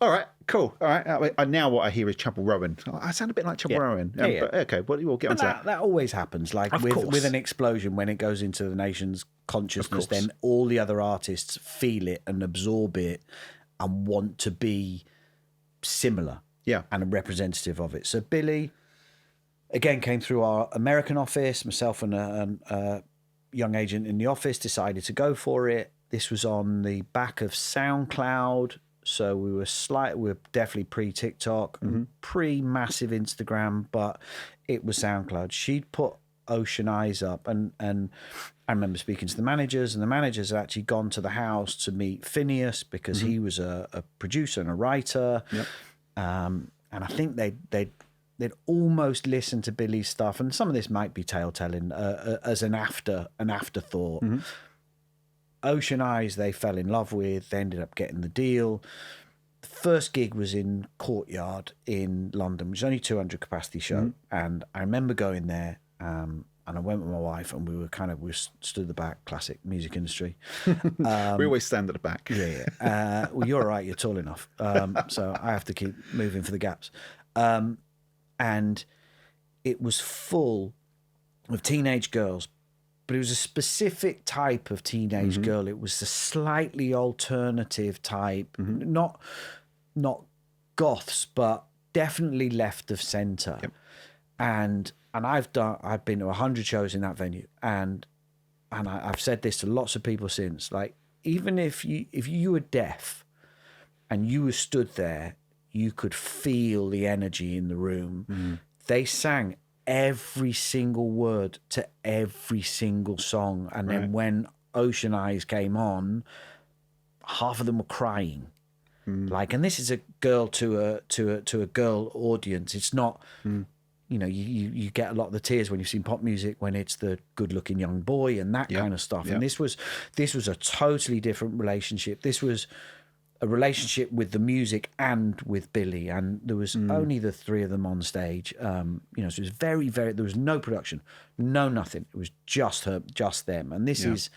Speaker 1: all right, cool. All right. Now what I hear is Chapel Rowan. I sound a bit like Chapel Rowan. But, okay, we'll get onto that.
Speaker 2: That always happens. Like with an explosion, when it goes into the nation's consciousness, then all the other artists feel it and absorb it and want to be similar.
Speaker 1: Yeah.
Speaker 2: and a representative of it. So Billie, again, came through our American office. Myself and a young agent in the office decided to go for it. This was on the back of SoundCloud. So we were definitely pre-TikTok, pre-massive Instagram, but it was SoundCloud. She'd put Ocean Eyes up, and I remember speaking to the managers, and the managers had actually gone to the house to meet Phineas because he was a producer and a writer.
Speaker 1: Yep.
Speaker 2: And I think they'd almost listened to Billie's stuff, and some of this might be tale-telling as an afterthought. Ocean Eyes, they fell in love with. They ended up getting the deal. The first gig was in Courtyard in London, which is only 200 capacity show. And I remember going there, and I went with my wife, and we stood at the back, classic music industry.
Speaker 1: We always stand at the back.
Speaker 2: Yeah. Well, you're all right. You're tall enough. So I have to keep moving for the gaps. And it was full of teenage girls, but it was a specific type of teenage girl. It was a slightly alternative type, not goths, but definitely left of centre.
Speaker 1: Yep.
Speaker 2: And I've been to 100 shows in that venue, and I've said this to lots of people since. Like, even if you were deaf and you were stood there, you could feel the energy in the room. They sang every single word to every single song, and then when Ocean Eyes came on, half of them were crying. Like, and this is a girl to a girl audience. It's not, you get a lot of the tears when you've seen pop music when it's the good-looking young boy and that kind of stuff. And this was a totally different relationship. This was a relationship with the music and with Billie, and there was only the three of them on stage. So it was very, very. There was no production, no nothing. It was just them. And this is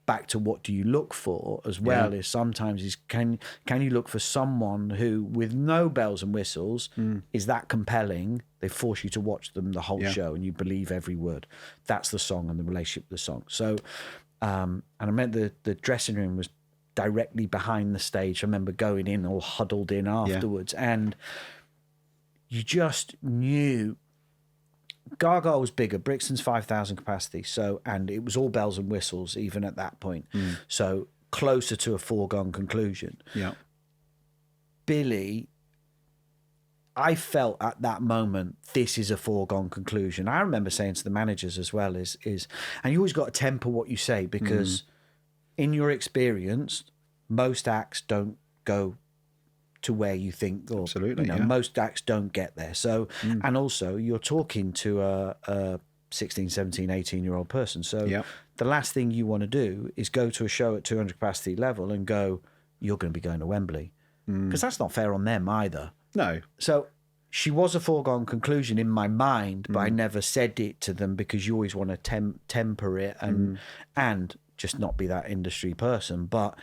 Speaker 2: back to what do you look for as well. Is sometimes is can you look for someone who, with no bells and whistles, is that compelling? They force you to watch them the whole show, and you believe every word. That's the song and the relationship with the song. So, and I meant the dressing room was directly behind the stage. I remember going in all huddled in afterwards, and you just knew Gaga was bigger. Brixton's 5,000 capacity, so, and it was all bells and whistles even at that point. So closer to a foregone conclusion. Yeah. Billie, I felt at that moment, this is a foregone conclusion. I remember saying to the managers as well, is and you always got to temper what you say, because in your experience, most acts don't go to where you think, or
Speaker 1: absolutely,
Speaker 2: most acts don't get there. So, and also you're talking to a 16, 17, 18-year-old person. So the last thing you want to do is go to a show at 200 capacity level and go, you're going to be going to Wembley. Because that's not fair on them either. No. So she was a foregone conclusion in my mind, but I never said it to them, because you always want to temper it and just not be that industry person. But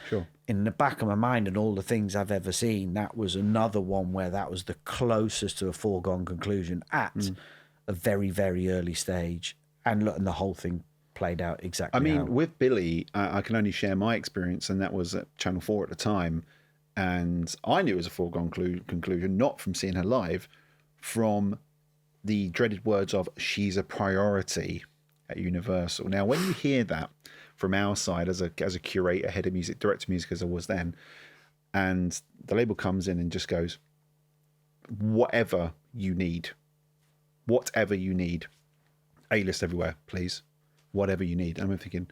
Speaker 2: in the back of my mind and all the things I've ever seen, that was another one where that was the closest to a foregone conclusion at a very, very early stage. And look, and the whole thing played out exactly
Speaker 1: with Billie, I can only share my experience, and that was at Channel 4 at the time. And I knew it was a foregone conclusion, not from seeing her live, from the dreaded words of "she's a priority" at Universal. Now, when you hear that from our side as a curator, head of music, director of music as I was then, and the label comes in and just goes, whatever you need, A-list everywhere, please, whatever you need. And I'm thinking,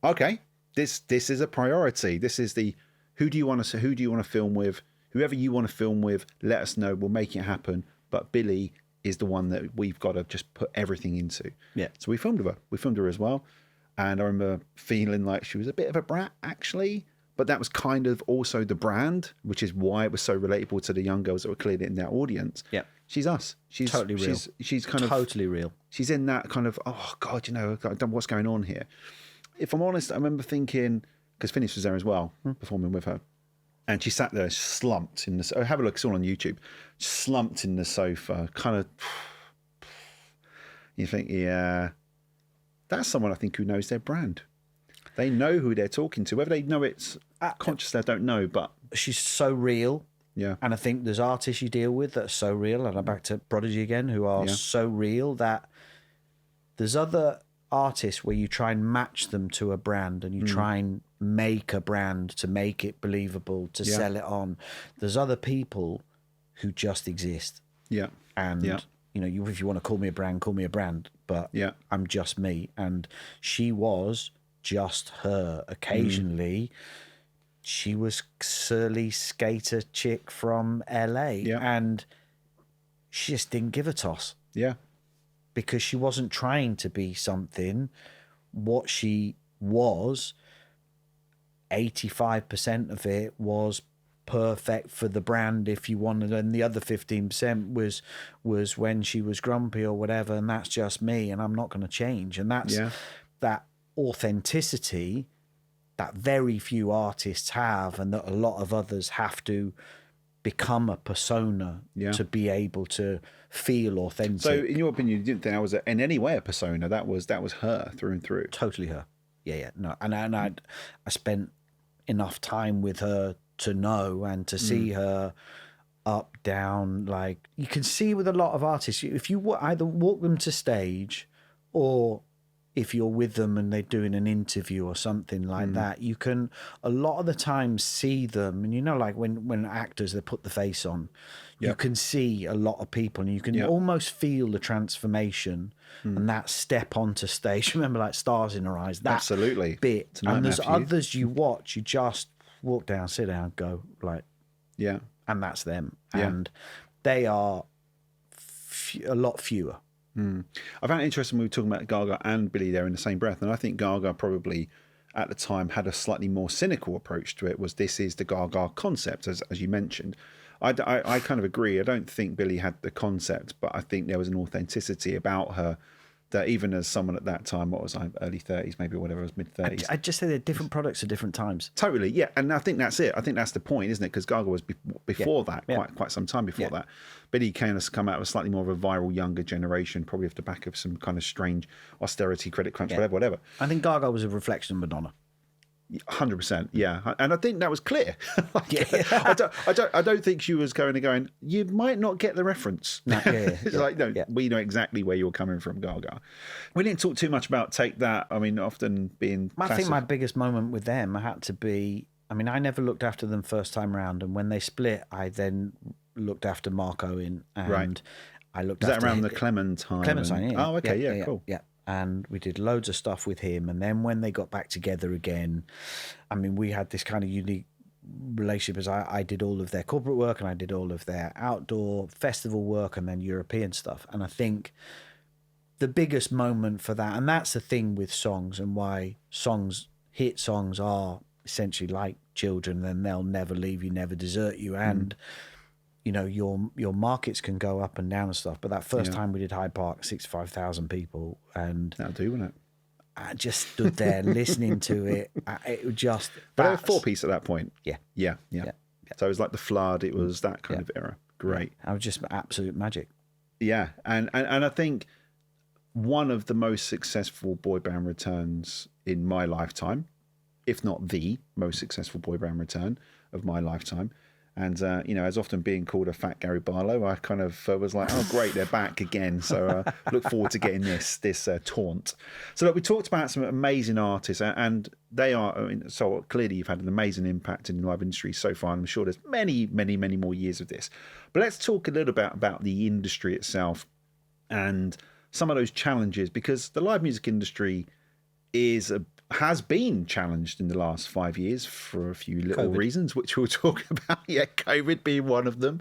Speaker 1: okay, this is a priority. This is the who do you want to film with? Whoever you want to film with, let us know. We'll make it happen. But Billie is the one that we've got to just put everything into. Yeah. So we filmed her. We filmed her as well. And I remember feeling like she was a bit of a brat, actually. But that was kind of also the brand, which is why it was so relatable to the young girls that were clearly in that audience. Yeah. She's us. She's totally real. She's kind of
Speaker 2: totally real.
Speaker 1: She's in that kind of, oh God, what's going on here? If I'm honest, I remember thinking, because Phineas was there as well, performing with her. And she sat there slumped in the, have a look, it's all on YouTube, slumped in the sofa, kind of, you think, yeah, that's someone I think who knows their brand. They know who they're talking to. Whether they know it's consciously, I don't know, but
Speaker 2: she's so real.
Speaker 1: Yeah.
Speaker 2: And I think there's artists you deal with that are so real, and I'm back to Prodigy again, who are so real that there's other artists where you try and match them to a brand and you try and make a brand to make it believable, to sell it on. There's other people who just exist.
Speaker 1: Yeah.
Speaker 2: And, you know, if you want to call me a brand, call me a brand, but I'm just me. And she was just her. Occasionally, she was surly skater chick from LA and she just didn't give a toss.
Speaker 1: Yeah.
Speaker 2: Because she wasn't trying to be something. What she was, 85% of it was perfect for the brand if you wanted, and the other 15% was when she was grumpy or whatever, and that's just me, and I'm not going to change. And that's that authenticity that very few artists have, and that a lot of others have to become a persona to be able to feel authentic.
Speaker 1: So, in your opinion, you didn't think that was in any way a persona? That was her through and through.
Speaker 2: Totally her. Yeah. No, and I spent enough time with her to know and to see her up, down. Like you can see with a lot of artists, if you either walk them to stage, or if you're with them and they're doing an interview or something like that, you can a lot of the time see them. And you know, like when actors, they put the face on, you can see a lot of people and you can almost feel the transformation and that step onto stage. Remember, like Stars in Her Eyes, that
Speaker 1: absolutely
Speaker 2: bit.
Speaker 1: Tonight,
Speaker 2: and there's
Speaker 1: Matthew.
Speaker 2: others you watch, you just walk down, sit down, go like, and that's them. And they are a lot fewer.
Speaker 1: I found it interesting when we were talking about Gaga and Billie there in the same breath, and I think Gaga probably at the time had a slightly more cynical approach to it. Was this is the Gaga concept, as you mentioned. I kind of agree. I don't think Billie had the concept, but I think there was an authenticity about her that even as someone at that time, what was I, early 30s, maybe whatever, it was mid 30s.
Speaker 2: I'd just say they're different products at different times.
Speaker 1: Totally, yeah. And I think that's it. I think that's the point, isn't it? Because Gaga was before that, quite some time before that. Billie has come out with slightly more of a viral younger generation, probably off the back of some kind of strange austerity, credit crunch, whatever.
Speaker 2: I think Gaga was a reflection of Madonna.
Speaker 1: 100%, yeah, and I think that was clear. I don't think she was going. You might not get the reference.
Speaker 2: No,
Speaker 1: we know exactly where you're coming from, Gaga. We didn't talk too much about Take That. I mean, often being.
Speaker 2: I think my biggest moment with them had to be. I mean, I never looked after them first time round, and when they split, I then looked after Mark Owen, and I looked.
Speaker 1: Was
Speaker 2: after
Speaker 1: that around the Clementine?
Speaker 2: Yeah.
Speaker 1: Oh, okay, cool.
Speaker 2: Yeah. And we did loads of stuff with him. And then when they got back together again, I mean, we had this kind of unique relationship as I did all of their corporate work and I did all of their outdoor festival work and then European stuff. And I think the biggest moment for that, and that's the thing with songs and why hit songs are essentially like children, and they'll never leave you, never desert you. And you know, your markets can go up and down and stuff. But that first time we did Hyde Park, 65,000 people. And
Speaker 1: that'll do, wouldn't it?
Speaker 2: I just stood there listening to it. It was just...
Speaker 1: But it was 4-piece at that point.
Speaker 2: Yeah.
Speaker 1: So it was like The Flood. It was that kind of era. Great.
Speaker 2: I was just absolute magic.
Speaker 1: Yeah. And I think one of the most successful boy band returns in my lifetime, if not the most successful boy band return of my lifetime. And, you know, as often being called a fat Gary Barlow, I kind of was like, oh, great, they're back again. So look forward to getting this taunt. So look, we talked about some amazing artists, and they are, I mean, so clearly you've had an amazing impact in the live industry so far. And I'm sure there's many, many, many more years of this. But let's talk a little bit about the industry itself and some of those challenges, because the live music industry has been challenged in the last 5 years for a few little reasons, which we'll talk about. COVID being one of them.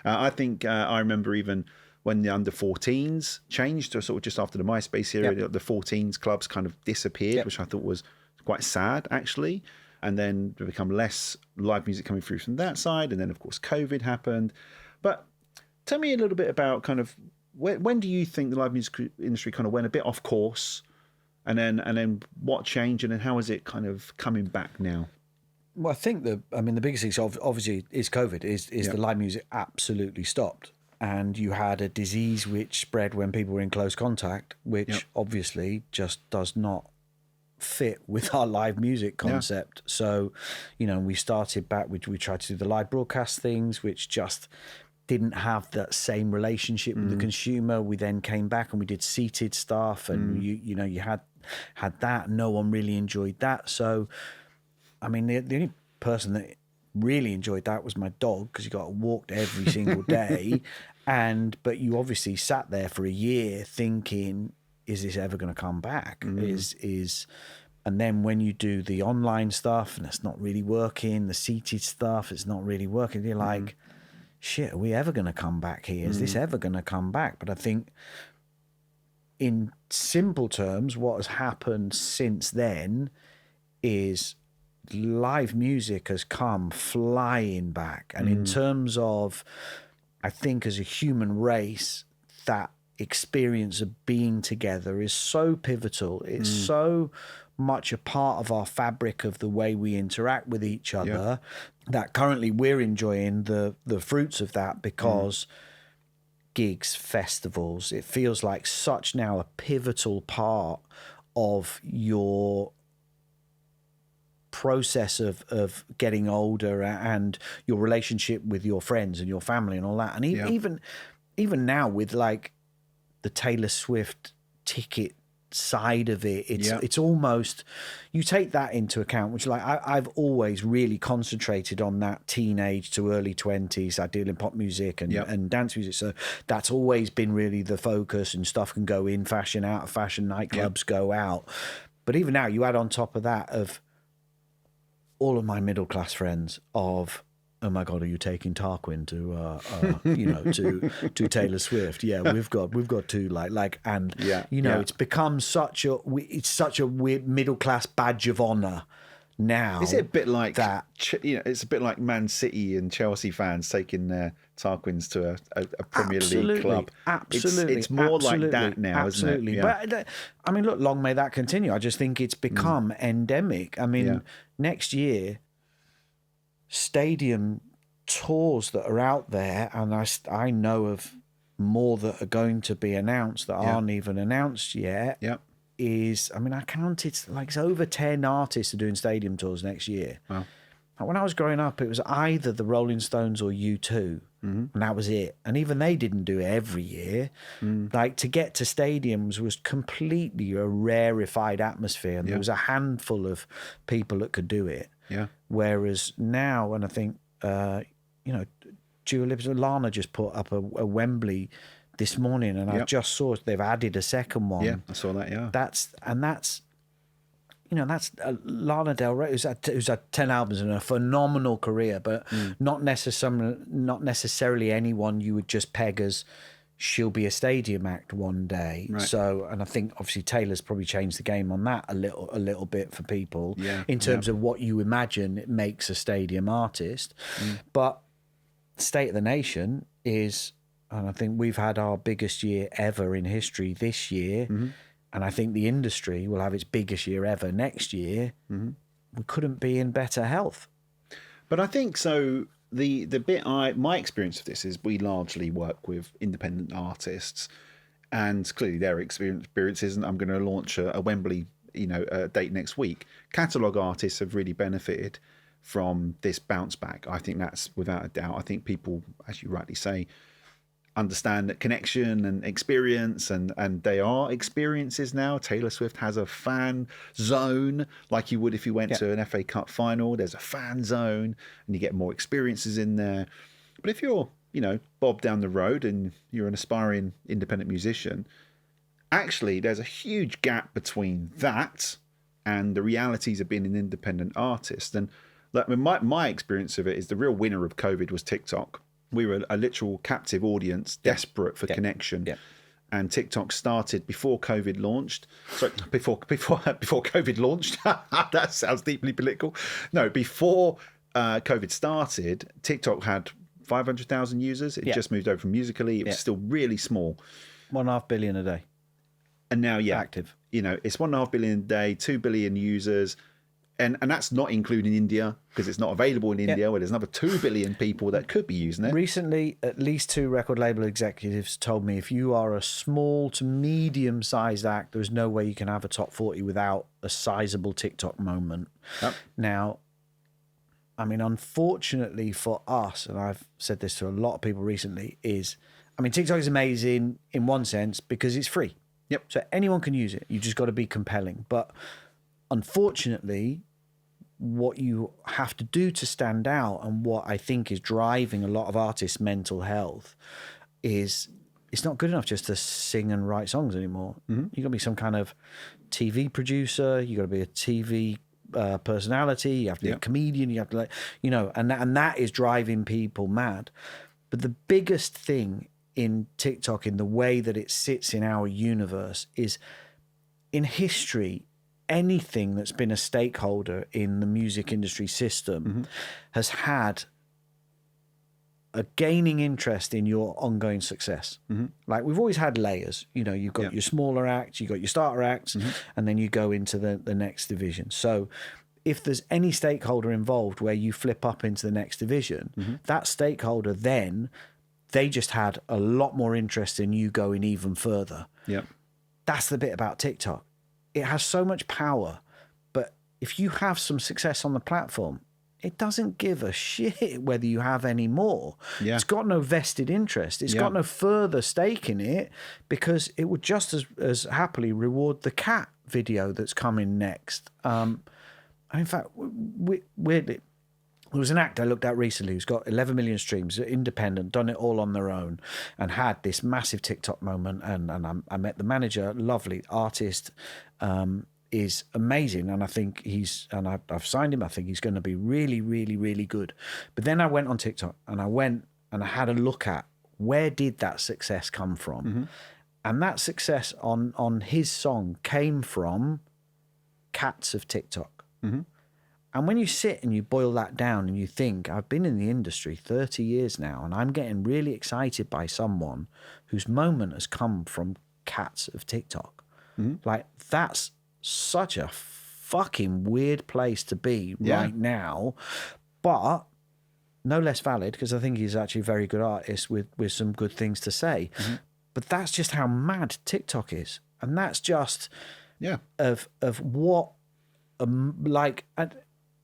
Speaker 1: I think I remember even when the under 14s changed, or sort of just after the MySpace era, the 14s clubs kind of disappeared, which I thought was quite sad, actually. And then there become less live music coming through from that side. And then, of course, COVID happened. But tell me a little bit about kind of when do you think the live music industry kind of went a bit off course? And then what changed, and then how is it kind of coming back now?
Speaker 2: Well, I think the biggest thing obviously is COVID. Is the live music absolutely stopped, and you had a disease which spread when people were in close contact, which obviously just does not fit with our live music concept. So, you know, we started back, we tried to do the live broadcast things, which just didn't have that same relationship with the consumer. We then came back and we did seated stuff, and you know, you had that. No one really enjoyed that. So, I mean, the only person that really enjoyed that was my dog, because he got walked every single day. But you obviously sat there for a year thinking, is this ever going to come back? And then when you do the online stuff and it's not really working, the seated stuff, it's not really working, you're like, shit, are we ever going to come back here? Is this ever going to come back? But I think in simple terms, what has happened since then is live music has come flying back. And in terms of, I think as a human race, that experience of being together is so pivotal. It's so much a part of our fabric of the way we interact with each other that currently we're enjoying the fruits of that, because gigs, festivals, it feels like such now a pivotal part of your process of getting older and your relationship with your friends and your family and all that. And even now with like the Taylor Swift ticket side of it, it's almost, you take that into account, which like I've always really concentrated on that teenage to early 20s. I deal in pop music and dance music, so that's always been really the focus, and stuff can go in fashion, out of fashion, nightclubs go out. But even now you add on top of that of all of my middle class friends of, oh my God, are you taking Tarquin to you know, to Taylor Swift? Yeah, we've got two and you know, it's become such a weird middle class badge of honor now.
Speaker 1: Is it a bit like
Speaker 2: that?
Speaker 1: You know, it's a bit like Man City and Chelsea fans taking their Tarquins to a Premier League club.
Speaker 2: Absolutely,
Speaker 1: it's more like that now, isn't it? Yeah.
Speaker 2: But I mean, look, long may that continue. I just think it's become endemic. I mean, next year, stadium tours that are out there, and I know of more that are going to be announced that aren't even announced yet. Is, I mean, I counted like it's over 10 artists are doing stadium tours next year.
Speaker 1: Wow.
Speaker 2: When I was growing up, it was either the Rolling Stones or U2, and that was it. And even they didn't do it every year. Like, to get to stadiums was completely a rarefied atmosphere, and there was a handful of people that could do it. Whereas now, and I think, you know, Dua Lipa, Lana just put up a Wembley this morning, and I just saw they've added a second one.
Speaker 1: Yeah, I saw that.
Speaker 2: That's you know, that's Lana Del Rey, who's had 10 albums and a phenomenal career, but not necessarily anyone you would just peg as she'll be a stadium act one day. Right. So, and I think obviously Taylor's probably changed the game on that a little bit for people in terms of what you imagine it makes a stadium artist. But State of the Nation is, and I think we've had our biggest year ever in history this year. And I think the industry will have its biggest year ever next year. We couldn't be in better health.
Speaker 1: But I think so. The bit my experience of this is we largely work with independent artists, and clearly their experiences. And I'm going to launch a Wembley, date next week. Catalogue artists have really benefited from this bounce back. I think that's without a doubt. I think people, as you rightly say, understand that connection and experience, and they are experiences now. Taylor Swift has a fan zone, like you would if you went to an FA Cup final. There's a fan zone, and you get more experiences in there. But if you're, Bob down the road and you're an aspiring independent musician, actually there's a huge gap between that and the realities of being an independent artist. And my experience of it is the real winner of COVID was TikTok. We were a literal captive audience, desperate for connection. And TikTok started before COVID launched. Sorry, before COVID launched. That sounds deeply political. No, before COVID started, TikTok had 500,000 users. It just moved over from Musical.ly. It was still really small.
Speaker 2: 1.5 billion a day.
Speaker 1: And now,
Speaker 2: active.
Speaker 1: It's 1.5 billion a day, 2 billion users. And that's not including India, because it's not available in India, where there's another 2 billion people that could be using it.
Speaker 2: Recently, at least 2 record label executives told me if you are a small to medium-sized act, there's no way you can have a top 40 without a sizable TikTok moment.
Speaker 1: Yep.
Speaker 2: Now, I mean, unfortunately for us, and I've said this to a lot of people recently, TikTok is amazing in one sense because it's free.
Speaker 1: Yep.
Speaker 2: So anyone can use it. You just got to be compelling. But unfortunately, what you have to do to stand out, and what I think is driving a lot of artists' mental health, is it's not good enough just to sing and write songs anymore. Mm-hmm. You got to be some kind of TV producer. You got to be a TV personality. You have to be a comedian. You have to, and that is driving people mad. But the biggest thing in TikTok, in the way that it sits in our universe, is in history, anything that's been a stakeholder in the music industry system has had a gaining interest in your ongoing success. Like, we've always had layers. You've got your smaller acts, you've got your starter acts, and then you go into the next division. So if there's any stakeholder involved where you flip up into the next division, that stakeholder then, they just had a lot more interest in you going even further.
Speaker 1: Yeah.
Speaker 2: That's the bit about TikTok. It has so much power, but if you have some success on the platform, it doesn't give a shit whether you have any more.
Speaker 1: Yeah.
Speaker 2: It's got no vested interest. It's got no further stake in it, because it would just as happily reward the cat video that's coming next. In fact, weirdly, there was an act I looked at recently who's got 11 million streams, independent, done it all on their own, and had this massive TikTok moment. And I met the manager, lovely artist, is amazing. And I think I've signed him. I think he's going to be really, really, really good. But then I went on TikTok and I had a look at, where did that success come from? And that success on his song came from cats of TikTok. And when you sit and you boil that down and you think, I've been in the industry 30 years now, and I'm getting really excited by someone whose moment has come from cats of TikTok. Like, that's such a fucking weird place to be right now, but no less valid, because I think he's actually a very good artist with some good things to say. But that's just how mad TikTok is. And that's just of what,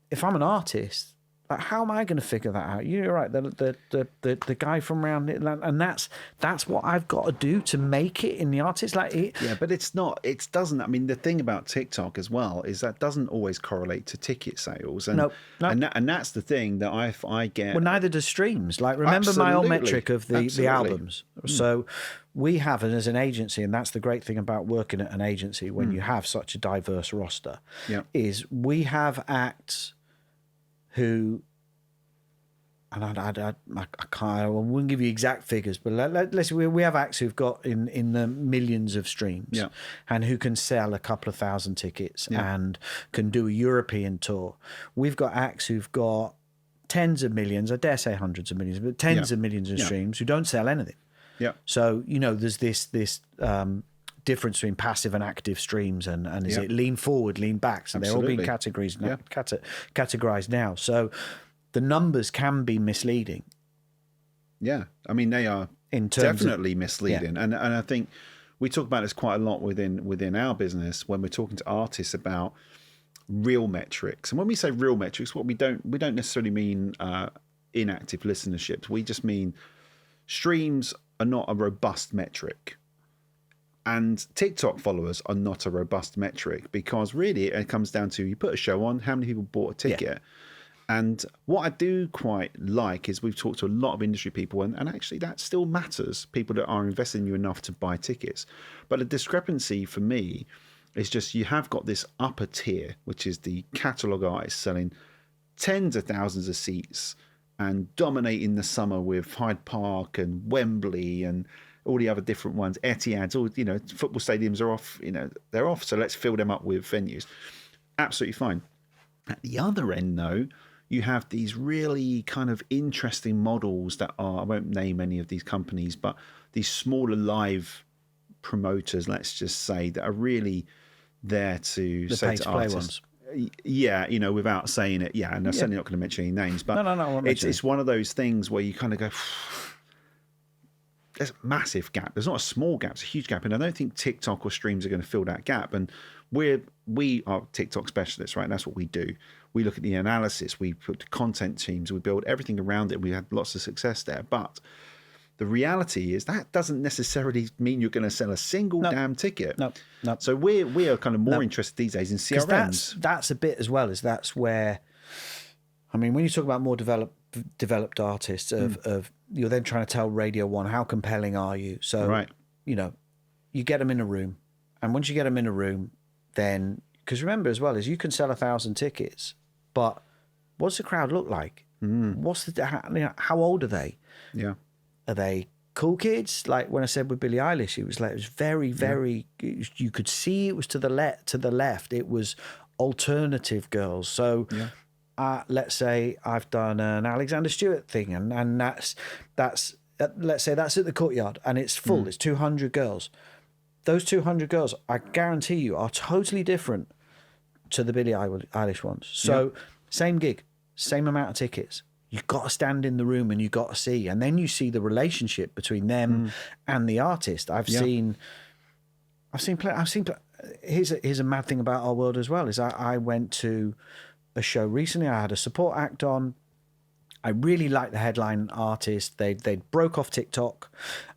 Speaker 2: if I'm an artist, like, how am I going to figure that out? You're right. The guy from around it, and that's what I've got to do to make it in the artist.
Speaker 1: But it's not. It doesn't. I mean, the thing about TikTok as well is that doesn't always correlate to ticket sales. And,
Speaker 2: no.
Speaker 1: And that's the thing that I get.
Speaker 2: Well, neither does streams. Like, remember my old metric of the albums. So we have, and as an agency, and that's the great thing about working at an agency when you have such a diverse roster, is we have acts who, and I wouldn't give you exact figures, but we have acts who've got in the millions of streams, and who can sell a couple of thousand tickets and can do a European tour. We've got acts who've got tens of millions, I dare say hundreds of millions, but tens of millions of streams, who don't sell anything. So, there's this difference between passive and active streams, and is it lean forward, lean back? So they're all being categorized now. So the numbers can be misleading.
Speaker 1: Yeah, I mean, they are definitely misleading, and I think we talk about this quite a lot within our business when we're talking to artists about real metrics. And when we say real metrics, what we don't necessarily mean inactive listenerships. We just mean streams are not a robust metric. And TikTok followers are not a robust metric, because really it comes down to, you put a show on, how many people bought a ticket. And what I do quite like is, we've talked to a lot of industry people, and actually that still matters, people that are investing in you enough to buy tickets. But the discrepancy for me is just, you have got this upper tier, which is the catalogue artists selling tens of thousands of seats and dominating the summer with Hyde Park and Wembley and all the other different ones, Etihad's, all, football stadiums are off, they're off, so let's fill them up with venues. Absolutely fine. At the other end, though, you have these really kind of interesting models that are, I won't name any of these companies, but these smaller live promoters, let's just say, that are really there to say to artists, Yeah, without saying it. Yeah, and I'm certainly not going to mention any names, but
Speaker 2: No, I won't mention
Speaker 1: it's one of those things where you kind of go, there's a massive gap. There's not a small gap, it's a huge gap. And I don't think TikTok or streams are going to fill that gap. And we are TikTok specialists, right? That's what we do. We look at the analysis, we put content teams, we build everything around it. We had lots of success there. But the reality is that doesn't necessarily mean you're going to sell a single damn ticket.
Speaker 2: No.
Speaker 1: So we are kind of more interested these days in CRMs.
Speaker 2: That's a bit as well, as that's where, I mean, when you talk about more developed artists of you're then trying to tell Radio 1, how compelling are you? So,
Speaker 1: right.
Speaker 2: You get them in a room, and once you get them in a room, then, because remember as well, is you can sell 1,000 tickets, but what's the crowd look like? What's how old are they?
Speaker 1: Yeah.
Speaker 2: Are they cool kids? Like when I said with Billie Eilish, it was very, very. You could see it was to the left. It was alternative girls. So, let's say I've done an Alexander Stewart thing, and that's let's say that's at the Courtyard, and it's full. It's 200 girls. Those 200 girls, I guarantee you, are totally different to the Billie Eilish ones. So, same gig, same amount of tickets. You've got to stand in the room and you've got to see. And then you see the relationship between them and the artist. I've seen. Here's a mad thing about our world as well, is I went to a show recently. I had a support act on. I really liked the headline artist. They broke off TikTok.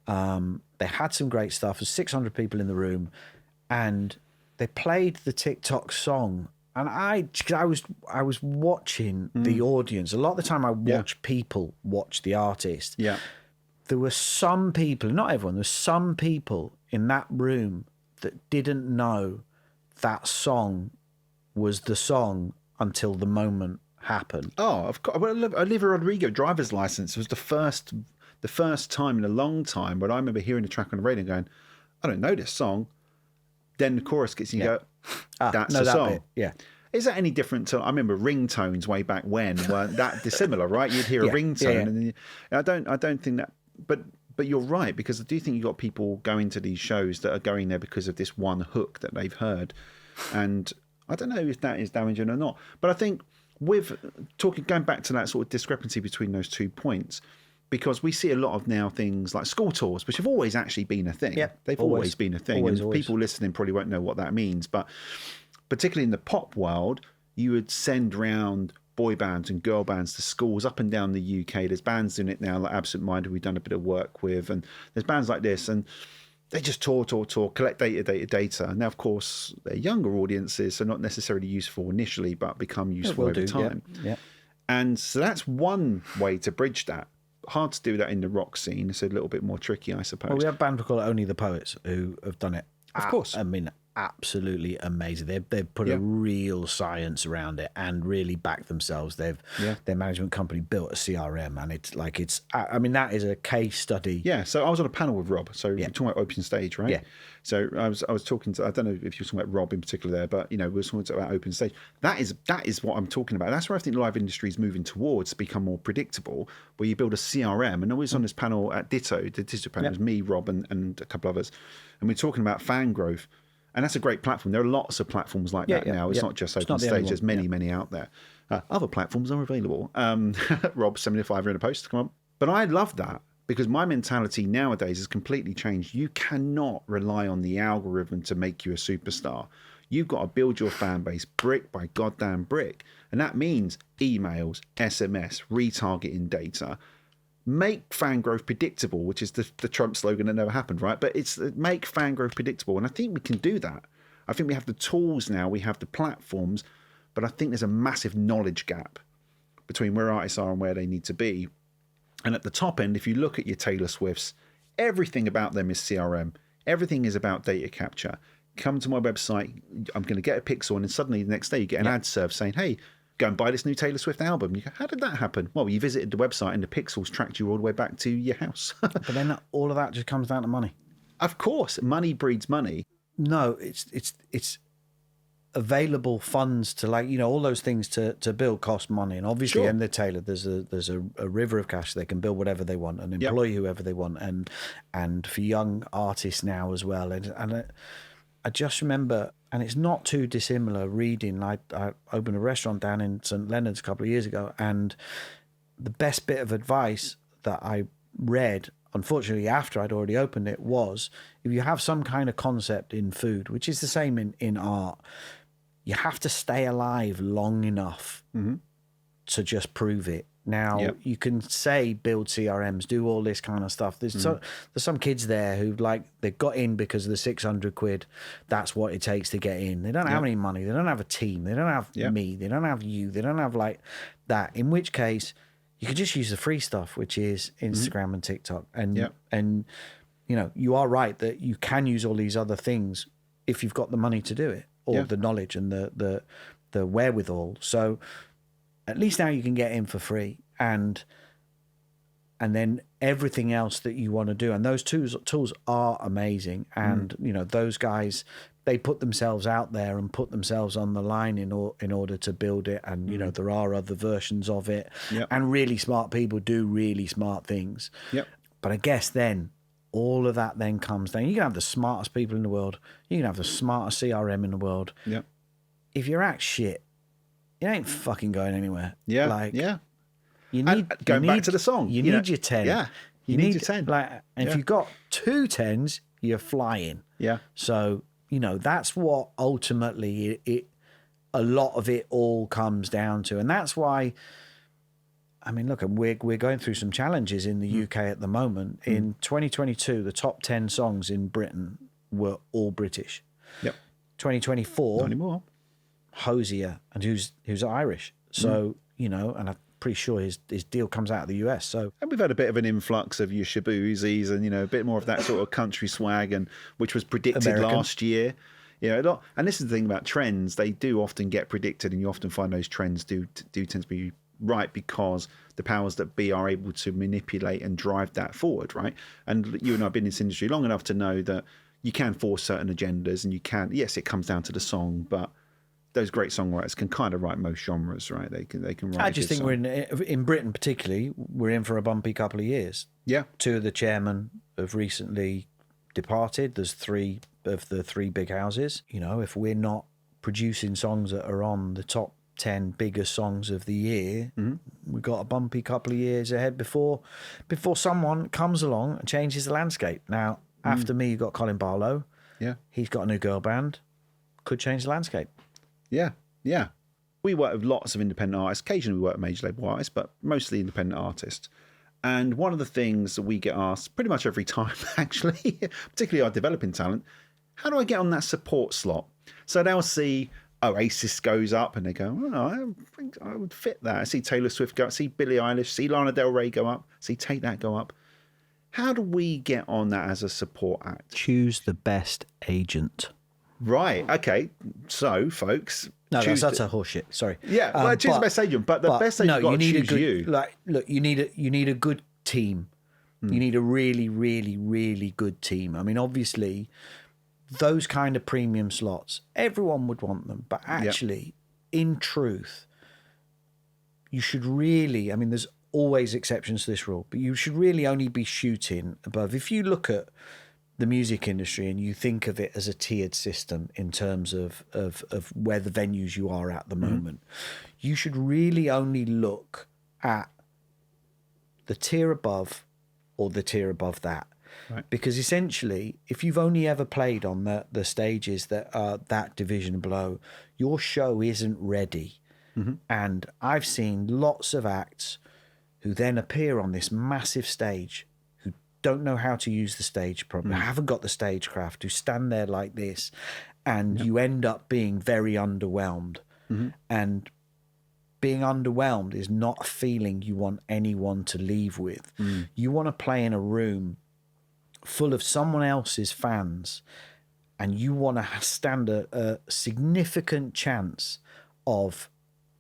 Speaker 2: They had some great stuff. There's 600 people in the room, and they played the TikTok song. And I was watching the audience. A lot of the time I watch people watch the artist.
Speaker 1: Yeah.
Speaker 2: There were some people, not everyone, there were some people in that room that didn't know that song was the song until the moment happened.
Speaker 1: Oh, of course. Well, Olivia Rodrigo, Driver's License, was the first time in a long time where I remember hearing the track on the radio and going, I don't know this song. Then the chorus gets, and you go, that's the song.
Speaker 2: Bit. Yeah.
Speaker 1: Is that any different to? I remember ringtones way back when weren't that dissimilar, right? You'd hear a ringtone, and I don't think that. But you're right, because I do think you've got people going to these shows that are going there because of this one hook that they've heard, and I don't know if that is damaging or not. But I think going back to that sort of discrepancy between those 2 points. Because we see a lot of now things like school tours, which have always actually been a thing.
Speaker 2: Yeah,
Speaker 1: they've always been a thing.
Speaker 2: Always.
Speaker 1: People listening probably won't know what that means. But particularly in the pop world, you would send round boy bands and girl bands to schools up and down the UK. There's bands doing it now, like Absent Minded, we've done a bit of work with. And there's bands like this. And they just tour, collect data. Now, of course, they're younger audiences, so not necessarily useful initially, but become useful over time.
Speaker 2: Yeah.
Speaker 1: And so that's one way to bridge that. Hard to do that in the rock scene. It's a little bit more tricky, I suppose.
Speaker 2: Well, we have a band called Only the Poets who have done it.
Speaker 1: Of course.
Speaker 2: I mean, absolutely amazing. They've put a real science around it and really backed themselves. Their management company built a CRM, and I mean, that is a case study.
Speaker 1: Yeah. So I was on a panel with Rob. So we're talking about open stage, right? Yeah. So I was talking to, I don't know if you're talking about Rob in particular there, but we were talking about open stage. That is what I'm talking about. That's where I think the live industry is moving towards, to become more predictable, where you build a CRM. And I was on this panel at Ditto. The Ditto panel was me, Rob, and a couple others, and we're talking about fan growth. And that's a great platform. There are lots of platforms like that now. It's not just open stage. There's many out there. Other platforms are available. Rob, 75 in a post. Come on. But I love that, because my mentality nowadays has completely changed. You cannot rely on the algorithm to make you a superstar. You've got to build your fan base brick by goddamn brick. And that means emails, SMS, retargeting data. Make fan growth predictable, which is the Trump slogan that never happened, right? But it's make fan growth predictable. And I think we can do that. I think we have the tools now, we have the platforms, but I think there's a massive knowledge gap between where artists are and where they need to be. And at the top end, if you look at your Taylor Swifts, everything about them is CRM. Everything is about data capture. Come to my website, I'm going to get a pixel, and then suddenly the next day you get an ad serve saying, hey, go and buy this new Taylor Swift album. You go, how did that happen? Well, you visited the website and the pixels tracked you all the way back to your house.
Speaker 2: But then all of that just comes down to money.
Speaker 1: Of course, money breeds money.
Speaker 2: No, it's available funds to, all those things to build cost money. And obviously, in the Taylor, there's a river of cash. They can build whatever they want and employ whoever they want. And for young artists now as well. And I just remember, and it's not too dissimilar, reading. I opened a restaurant down in St Leonard's a couple of years ago, and the best bit of advice that I read, unfortunately after I'd already opened it, was if you have some kind of concept in food, which is the same in art, you have to stay alive long enough to just prove it. Now, you can say build CRMs, do all this kind of stuff. There's some kids there who they got in because of the 600 quid. That's what it takes to get in. They don't have any money. They don't have a team. They don't have me. They don't have you. They don't have that. In which case, you can just use the free stuff, which is Instagram and TikTok. And you are right that you can use all these other things if you've got the money to do it, or the knowledge and the wherewithal. So at least now you can get in for free, and then everything else that you want to do. And those tools are amazing. And those guys, they put themselves out there and put themselves on the line in order to build it. And there are other versions of it. And really smart people do really smart things. But I guess then all of that then comes down. You can have the smartest people in the world. You can have the smartest CRM in the world. If your act's shit, it ain't fucking going anywhere. You need
Speaker 1: back to the song.
Speaker 2: You need your 10.
Speaker 1: You need your 10.
Speaker 2: And if you've got 2 10s, you're flying. So that's what ultimately a lot of it all comes down to, and that's why. I mean, look, we're going through some challenges in the UK at the moment. In 2022, the top 10 songs in Britain were all British. 2024,
Speaker 1: not anymore.
Speaker 2: Hosier, and who's Irish. So and I'm pretty sure his deal comes out of the US. So,
Speaker 1: and we've had a bit of an influx of your Shabuzis and a bit more of that sort of country swag, and which was predicted
Speaker 2: American.
Speaker 1: last year. A lot. And this is the thing about trends; they do often get predicted, and you often find those trends do tend to be right, because the powers that be are able to manipulate and drive that forward, right? And you and I have been in this industry long enough to know that you can force certain agendas, and you can. Yes, it comes down to the song, but those great songwriters can kind of write most genres, right? They can write.
Speaker 2: I just think we're in Britain particularly, we're in for a bumpy couple of years. 2 of the chairmen have recently departed. There's 3 of the 3 big houses. If we're not producing songs that are on the top 10 biggest songs of the year, we've got a bumpy couple of years ahead before someone comes along and changes the landscape. Now, after me, you've got Colin Barlow. He's got a new girl band. Could change the landscape.
Speaker 1: We work with lots of independent artists. Occasionally we work with major label artists, but mostly independent artists. And one of the things that we get asked pretty much every time, actually, particularly our developing talent, how do I get on that support slot? So they'll see Oasis goes up and they go, I think I would fit that. I see Taylor Swift go up, see Billie Eilish, see Lana Del Rey go up, see Take That go up. How do we get on that as a support act?
Speaker 2: Choose the best agent.
Speaker 1: Right. Okay. So, folks,
Speaker 2: no, that's a horseshit. Sorry.
Speaker 1: Well, choose the best agent, but the best agent got to choose you.
Speaker 2: Look, you need a good team. You need a really, really, really good team. I mean, obviously, those kind of premium slots, everyone would want them, but actually, in truth, you should really. I mean, there's always exceptions to this rule, but you should really only be shooting above. If you look at the music industry and you think of it as a tiered system in terms of where the venues you are at the moment, you should really only look at the tier above or the tier above that.
Speaker 1: Right.
Speaker 2: Because essentially, if you've only ever played on the stages that are that division below, your show isn't ready. And I've seen lots of acts who then appear on this massive stage don't know how to use the stage properly, haven't got the stagecraft, who stand there like this, and you end up being very underwhelmed. And being underwhelmed is not a feeling you want anyone to leave with. You want to play in a room full of someone else's fans, and you want to stand a significant chance of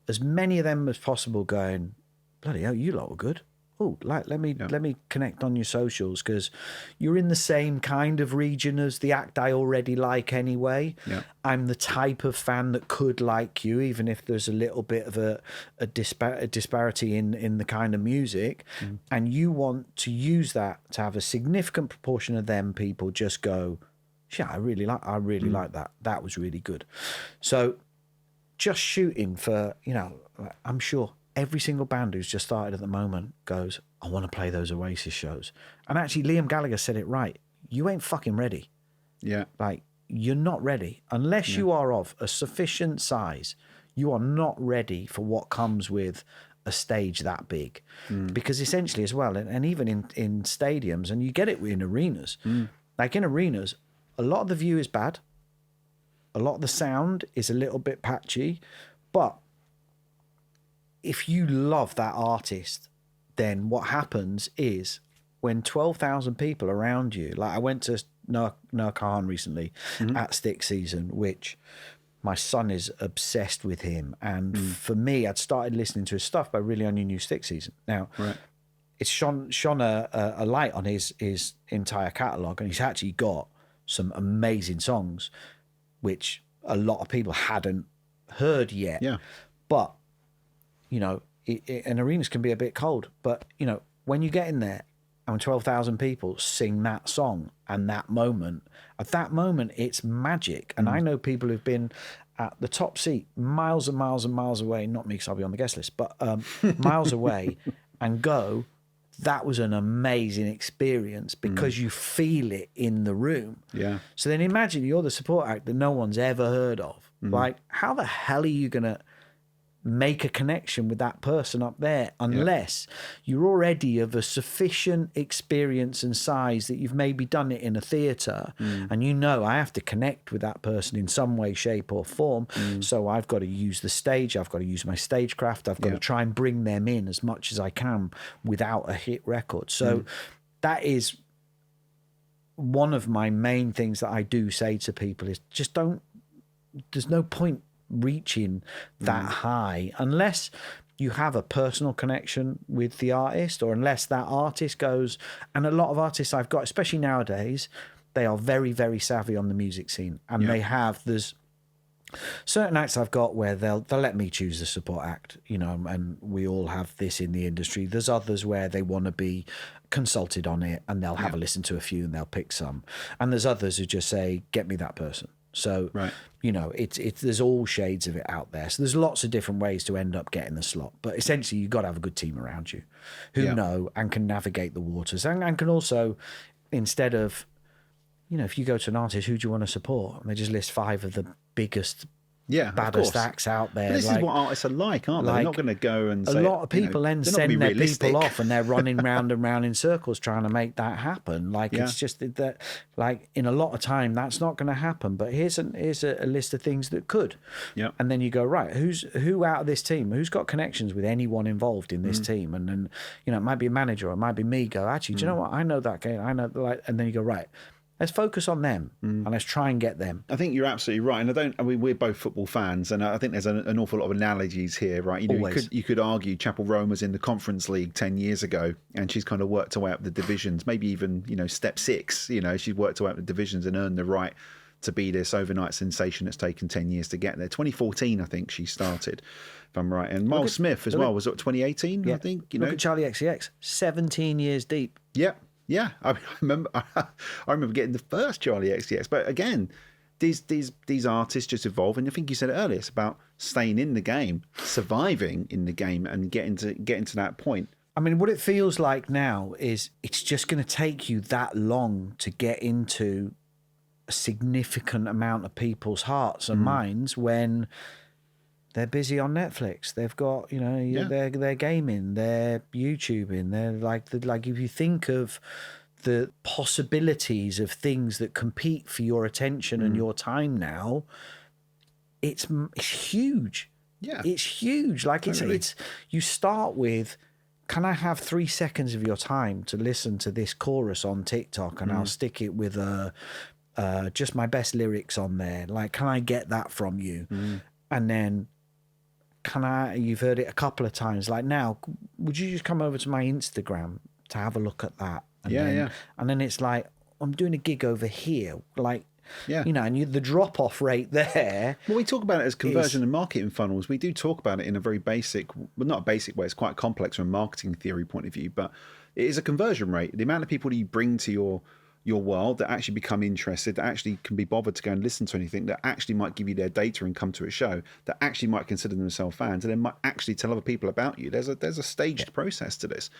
Speaker 2: as many of them as possible going, bloody hell, you lot were good. Oh, let me connect on your socials, because you're in the same kind of region as the act I already like anyway. I'm the type of fan that could like you, even if there's a little bit of a disparity in the kind of music. And you want to use that to have a significant proportion of them people just go, Yeah, I really like that. That was really good. So just shooting for, I'm sure every single band who's just started at the moment goes, I want to play those Oasis shows. And actually, Liam Gallagher said it right. You ain't fucking ready.
Speaker 1: Yeah.
Speaker 2: Like, you're not ready. Unless you are of a sufficient size, you are not ready for what comes with a stage that big. Because essentially as well, and even in stadiums, and you get it in arenas, like in arenas, a lot of the view is bad. A lot of the sound is a little bit patchy. But if you love that artist, then what happens is when 12,000 people around you, like I went to Noah Kahan recently at Stick Season, which my son is obsessed with him. And for me, I'd started listening to his stuff, but I really only knew Stick Season. Now, it's shone a light on his entire catalogue, and he's actually got some amazing songs, which a lot of people hadn't heard yet.
Speaker 1: Yeah.
Speaker 2: But, and arenas can be a bit cold. But, when you get in there and 12,000 people sing that song and at that moment, it's magic. And I know people who've been at the top seat miles and miles and miles away, not me because I'll be on the guest list, but miles away and go, that was an amazing experience because you feel it in the room.
Speaker 1: Yeah.
Speaker 2: So then imagine you're the support act that no one's ever heard of. Like, how the hell are you going to make a connection with that person up there unless you're already of a sufficient experience and size that you've maybe done it in a theatre and I have to connect with that person in some way, shape or form. So I've got to use the stage, I've got to use my stagecraft, I've got to try and bring them in as much as I can without a hit record. So that is one of my main things that I do say to people is just there's no point reaching that high unless you have a personal connection with the artist, or unless that artist goes. And a lot of artists I've got, especially nowadays, they are very, very savvy on the music scene, and there's certain acts I've got where they'll let me choose the support act, and we all have this in the industry. There's others where they want to be consulted on it and they'll have a listen to a few and they'll pick some, and there's others who just say, get me that person. So, it's there's all shades of it out there. So there's lots of different ways to end up getting the slot. But essentially, you've got to have a good team around you who know and can navigate the waters and can also, instead of, if you go to an artist, who do you want to support? And they just list 5 of the biggest, baddest acts out there.
Speaker 1: But this is what artists are like, aren't they? They're not going to go and say...
Speaker 2: A lot of people then send their people off and they're running round and round in circles trying to make that happen. It's just that, in a lot of time, that's not going to happen. But here's a list of things that could.
Speaker 1: Yeah.
Speaker 2: And then you go, right, who out of this team, who's got connections with anyone involved in this team? And then, it might be a manager or it might be me go, actually, do you know what? I know that guy. I know, and then you go, right, let's focus on them and let's try and get them.
Speaker 1: I think you're absolutely right. And we're both football fans, and I think there's an awful lot of analogies here, right? You could argue Chapel Roan was in the Conference League 10 years ago, and she's kind of worked her way up the divisions, maybe even, step 6, she's worked her way up the divisions and earned the right to be this overnight sensation that's taken 10 years to get there. 2014, I think she started, if I'm right. And Miles Smith as well, was it 2018, I think?
Speaker 2: Look at Charlie XCX, 17 years deep.
Speaker 1: Yeah. Yeah, I remember getting the first Charlie XCX. But again, these artists just evolve, and I think you said it earlier. It's about staying in the game, surviving in the game, and getting to that point.
Speaker 2: I mean, what it feels like now is it's just going to take you that long to get into a significant amount of people's hearts and minds when they're busy on Netflix. They've got, they're gaming, they're YouTubing. They're like if you think of the possibilities of things that compete for your attention and your time now, it's huge.
Speaker 1: Yeah,
Speaker 2: it's huge. Like it's you start with, can I have 3 seconds of your time to listen to this chorus on TikTok, and I'll stick it with just my best lyrics on there. Like, can I get that from you? And then, you've heard it a couple of times, like, now, would you just come over to my Instagram to have a look at that? And And then it's like, I'm doing a gig over here. Like, and the drop-off rate there.
Speaker 1: Well, we talk about it as conversion and marketing funnels. We do talk about it in a very basic, well, not a basic way. It's quite complex from a marketing theory point of view, but it is a conversion rate. The amount of people that you bring to your your world, that actually become interested, that actually can be bothered to go and listen to anything, that actually might give you their data and come to a show, that actually might consider themselves fans, and then might actually tell other people about you. There's a staged process to this,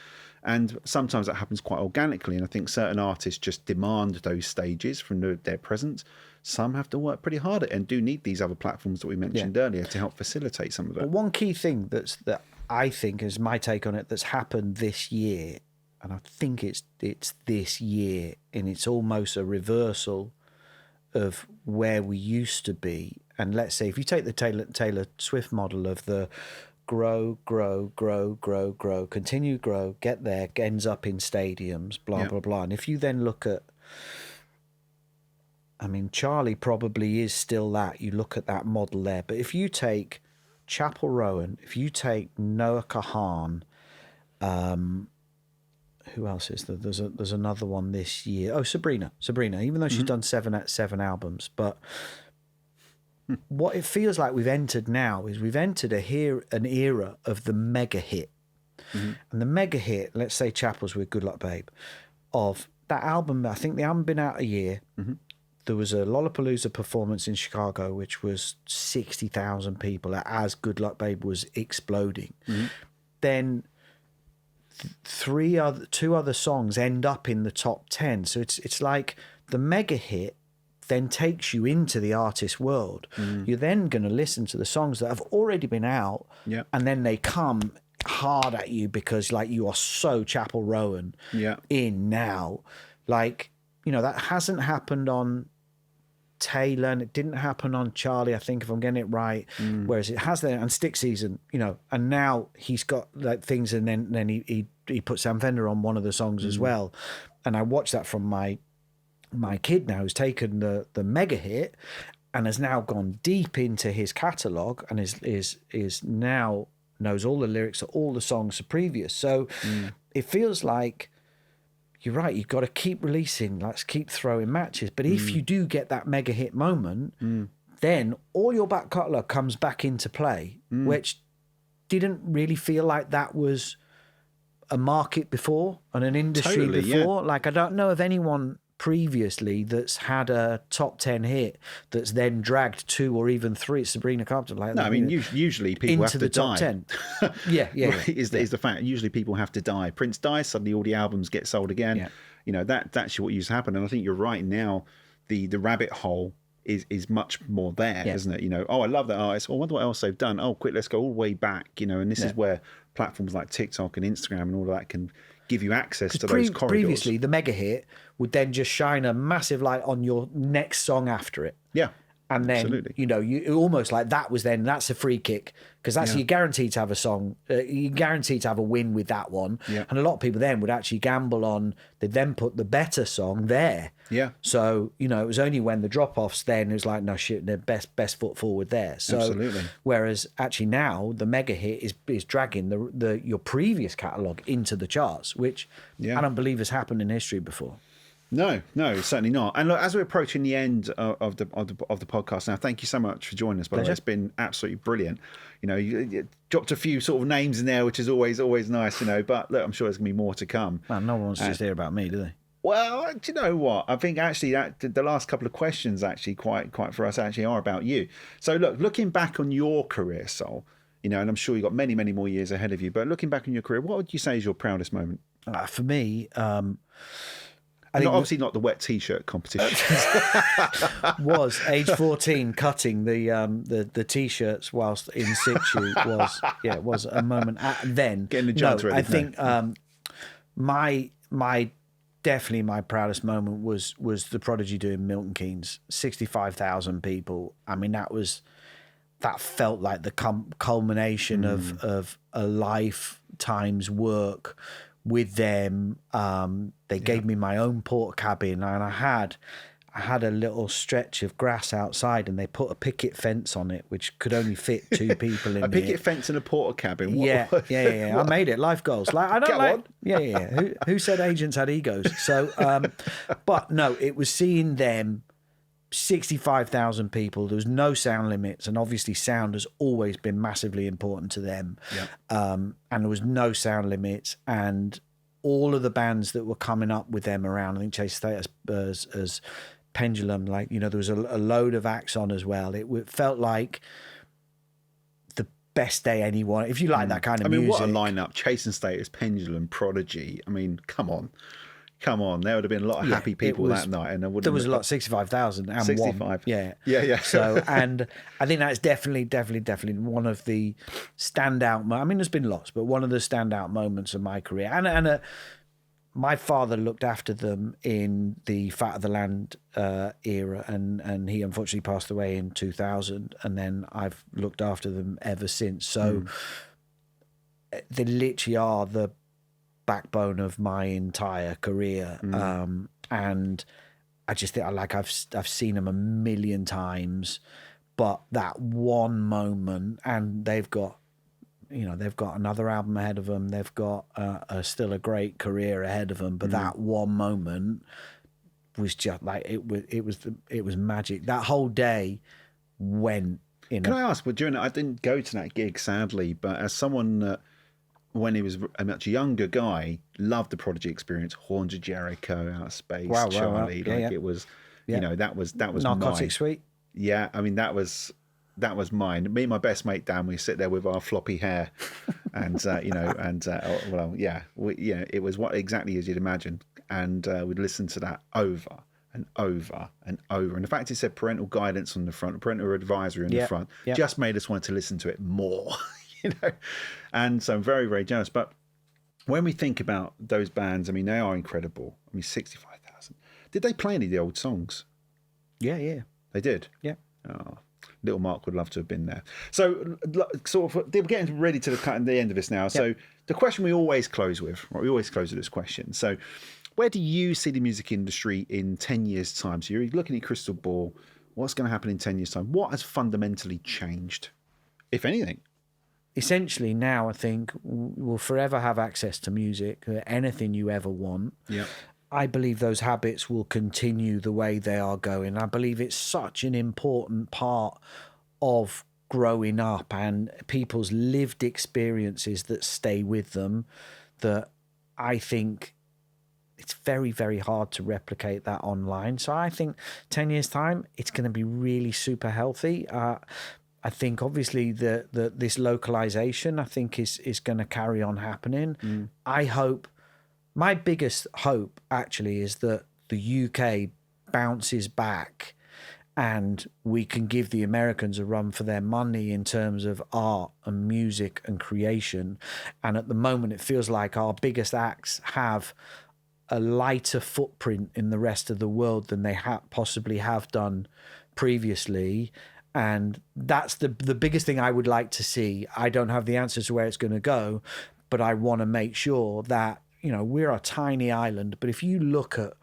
Speaker 1: and sometimes that happens quite organically. And I think certain artists just demand those stages from their presence. Some have to work pretty hard at it and do need these other platforms that we mentioned earlier to help facilitate some of it.
Speaker 2: But one key thing that I think is my take on it that's happened this year, and I think it's this year, and it's almost a reversal of where we used to be. And let's say if you take the Taylor Swift model of the grow, continue grow, get there, ends up in stadiums, blah, blah, blah. And if you then look at, I mean, Charlie probably is still that. You look at that model there. But if you take Chapel Rowan, if you take Noah Kahan, who else is there? There's another one this year. Oh, Sabrina. Even though she's done seven albums, but what it feels like we've entered now is we've entered an era of the mega hit, and the mega hit. Let's say Chapel's with Good Luck Babe, of that album. I think the album been out a year. There was a Lollapalooza performance in Chicago, which was 60,000 people as Good Luck Babe was exploding. Then two other songs end up in the top 10. So it's like the mega hit then takes you into the artist world. You're then going to listen to the songs that have already been out, and then they come hard at you because like you are so Chapel Rowan in now. Like, you know, that hasn't happened on Taylor, and it didn't happen on Charlie, I think, if I'm getting it right. Whereas it has there, and Stick Season, you know, and now he's got like things, and then he put Sam Fender on one of the songs as well. And I watched that from my kid now, who's taken the mega hit and has now gone deep into his catalogue and is now knows all the lyrics of all the songs previous. So it feels like, you're right, you've got to keep releasing, let's keep throwing matches. But if you do get that mega hit moment, then all your back catalogue comes back into play, which didn't really feel like that was a market before and an industry before. Like, I don't know of anyone previously that's had a top 10 hit that's then dragged 2 or even 3. Sabrina Carpenter, like
Speaker 1: no,
Speaker 2: that.
Speaker 1: I mean, usually people have to die.
Speaker 2: Into the top 10.
Speaker 1: Is the fact. Usually people have to die. Prince dies, suddenly all the albums get sold again. You know, that's what used to happen. And I think you're right. Now the rabbit hole is much more there, isn't it? You know, oh, I love that artist. Oh, I wonder what else they've done. Oh, quick, let's go all the way back. You know, and this is where platforms like TikTok and Instagram and all of that can give you access to those corridors.
Speaker 2: Previously, the mega hit would then just shine a massive light on your next song after it.
Speaker 1: Yeah.
Speaker 2: And then, you know, you almost like that's a free kick, because that's you're guaranteed to have a song, you're guaranteed to have a win with that one. And a lot of people then would actually gamble on, they'd then put the better song there. So, you know, it was only when the drop-offs then, it was like, no shit, the best foot forward there. So, whereas actually now the mega hit is dragging your previous catalogue into the charts, which I don't believe has happened in history before.
Speaker 1: No, certainly not. And look, as we're approaching the end of the podcast now, thank you so much for joining us. By the way, it's been absolutely brilliant. You know, you dropped a few sort of names in there, which is always nice. You know, but look, I'm sure there's gonna be more to come.
Speaker 2: Man, no one wants to just hear about me, do they?
Speaker 1: Well, do you know what? I think actually that the last couple of questions actually quite for us actually are about you. So looking back on your career, Sol, you know, and I'm sure you've got many more years ahead of you. But looking back on your career, what would you say is your proudest moment?
Speaker 2: For me.
Speaker 1: Obviously not the wet T-shirt competition.
Speaker 2: Was age 14 cutting the T-shirts whilst in situ was a moment. Then
Speaker 1: getting the jump ready.
Speaker 2: I think my definitely my proudest moment was the Prodigy doing Milton Keynes, 65,000 people. I mean, that felt like the culmination of a lifetime's work with them. They gave me my own porta cabin, and I had a little stretch of grass outside, and they put a picket fence on it, which could only fit 2 people in.
Speaker 1: A picket fence in a porta cabin.
Speaker 2: Yeah. I made it. Life goals. Like, I don't like. Yeah. Who said agents had egos? So, but no, it was seeing them. 65,000 people. There was no sound limits, and obviously sound has always been massively important to them. And there was no sound limits, and all of the bands that were coming up with them around. I think Chase State as Pendulum, like, there was a load of acts on as well. It felt like the best day anyone, if you like that kind of music.
Speaker 1: What a lineup. Chase and State as Pendulum, Prodigy. I mean, come on. There would have been a lot of happy people that night. And
Speaker 2: there was a lot, 65,000 and
Speaker 1: 65.
Speaker 2: one. Yeah.
Speaker 1: Yeah.
Speaker 2: So, and I think that's definitely one of the standout, I mean, there's been lots, but one of the standout moments of my career. And my father looked after them in the Fat of the Land era, and he unfortunately passed away in 2000. And then I've looked after them ever since. So they literally are the backbone of my entire career. And I just think I've seen them a million times, but that one moment, and they've got another album ahead of them. They've got still a great career ahead of them. But that one moment was just like, it was magic. That whole day went in.
Speaker 1: Can I ask? Well, I didn't go to that gig, sadly, but as someone when he was a much younger guy, loved the Prodigy experience, Horns of Jericho, Out of Space, Charlie. It was, that was
Speaker 2: Narcotic
Speaker 1: mine.
Speaker 2: Suite.
Speaker 1: Yeah, I mean that was mine. Me and my best mate Dan, we sit there with our floppy hair, and it was exactly as you'd imagine, and we'd listen to that over and over and over. And the fact it said parental guidance on the front, parental advisory on the front, just made us want to listen to it more. And so I'm very, very jealous. But when we think about those bands, I mean, they are incredible. I mean, 65,000. Did they play any of the old songs?
Speaker 2: Yeah.
Speaker 1: They did?
Speaker 2: Yeah.
Speaker 1: Oh, little Mark would love to have been there. So, sort of, we're getting ready to the end of this now. So, the question we always close with, right? We always close with this question. So, where do you see the music industry in 10 years' time? So, you're looking at crystal ball. What's going to happen in 10 years' time? What has fundamentally changed, if anything?
Speaker 2: Essentially, now I think we'll forever have access to music, anything you ever want.
Speaker 1: Yeah.
Speaker 2: I believe those habits will continue the way they are going. I believe it's such an important part of growing up and people's lived experiences that stay with them, that I think it's very, very hard to replicate that online. So I think 10 years' time, it's going to be really super healthy. I think obviously this localization, I think is going to carry on happening. I hope, my biggest hope actually is that the UK bounces back and we can give the Americans a run for their money in terms of art and music and creation. And at the moment, it feels like our biggest acts have a lighter footprint in the rest of the world than they possibly have done previously. And that's the biggest thing I would like to see. I don't have the answers to where it's going to go, but I want to make sure that, we're a tiny island. But if you look at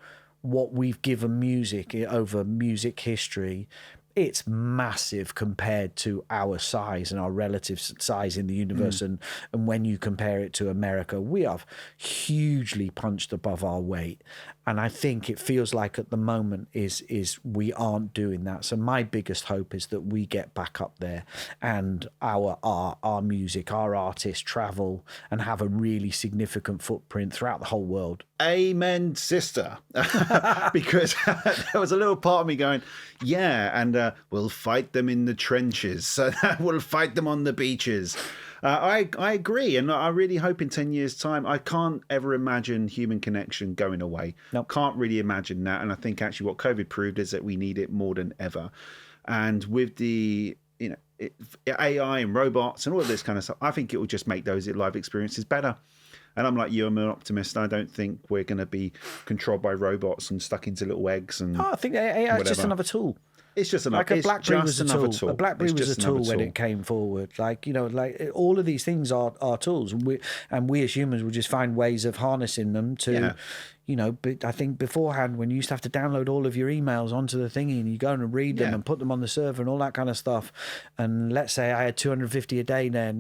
Speaker 2: what we've given music over music history, it's massive compared to our size and our relative size in the universe. And when you compare it to America, we are hugely punched above our weight. And I think it feels like at the moment is we aren't doing that. So my biggest hope is that we get back up there and our art, our music, our artists travel and have a really significant footprint throughout the whole world.
Speaker 1: Amen, sister. Because there was a little part of me going, and we'll fight them in the trenches. We'll fight them on the beaches. I agree, and I really hope in 10 years' time, I can't ever imagine human connection going away.
Speaker 2: Nope.
Speaker 1: Can't really imagine that, and I think actually what COVID proved is that we need it more than ever. And with the AI and robots and all of this kind of stuff, I think it will just make those live experiences better. And I'm like you, I'm an optimist. I don't think we're going to be controlled by robots and stuck into little eggs. And
Speaker 2: I think AI is just another tool.
Speaker 1: It's just another,
Speaker 2: like a BlackBerry was a tool. A BlackBerry was a tool when it came forward. All of these things are tools, and we as humans will just find ways of harnessing them to, But I think beforehand, when you used to have to download all of your emails onto the thingy and you go and read them and put them on the server and all that kind of stuff, and let's say I had 250 a day there.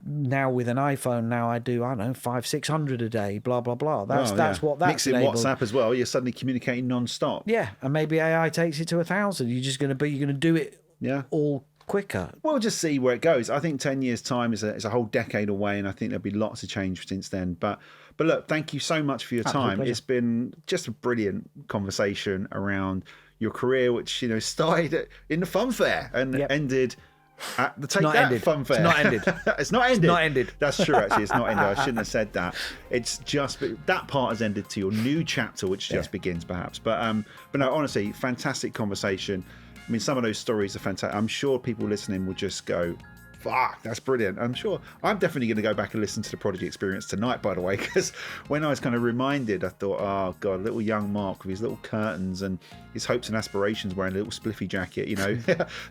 Speaker 2: Now with an iPhone, I do 500-600 a day, blah blah blah. That's what that's
Speaker 1: mixing
Speaker 2: enabled.
Speaker 1: WhatsApp as well. You're suddenly communicating non-stop.
Speaker 2: Yeah, and maybe AI takes it to 1,000. You're going to do it all quicker.
Speaker 1: We'll just see where it goes. I think 10 years' time is a whole decade away, and I think there'll be lots of change since then. But look, thank you so much for your time.
Speaker 2: Pleasure.
Speaker 1: It's been just a brilliant conversation around your career, which started in the fun fair and ended at the Take That fun fair.
Speaker 2: It's not ended.
Speaker 1: It's not ended.
Speaker 2: It's not ended.
Speaker 1: That's true, actually. It's not ended. I shouldn't have said that. It's just that part has ended to your new chapter, which just begins, perhaps. But no, honestly, fantastic conversation. I mean, some of those stories are fantastic. I'm sure people listening will just go, fuck, that's brilliant. I'm definitely going to go back and listen to the Prodigy Experience tonight, by the way, because when I was kind of reminded, I thought, oh, God, little young Mark with his little curtains and his hopes and aspirations wearing a little spliffy jacket,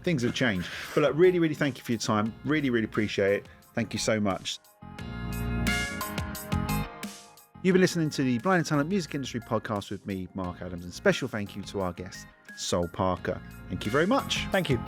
Speaker 1: things have changed. But look, really, really thank you for your time. Really, really appreciate it. Thank you so much. You've been listening to the Blind and Talent Music Industry Podcast with me, Mark Adams, and special thank you to our guest, Sol Parker. Thank you very much.
Speaker 2: Thank you.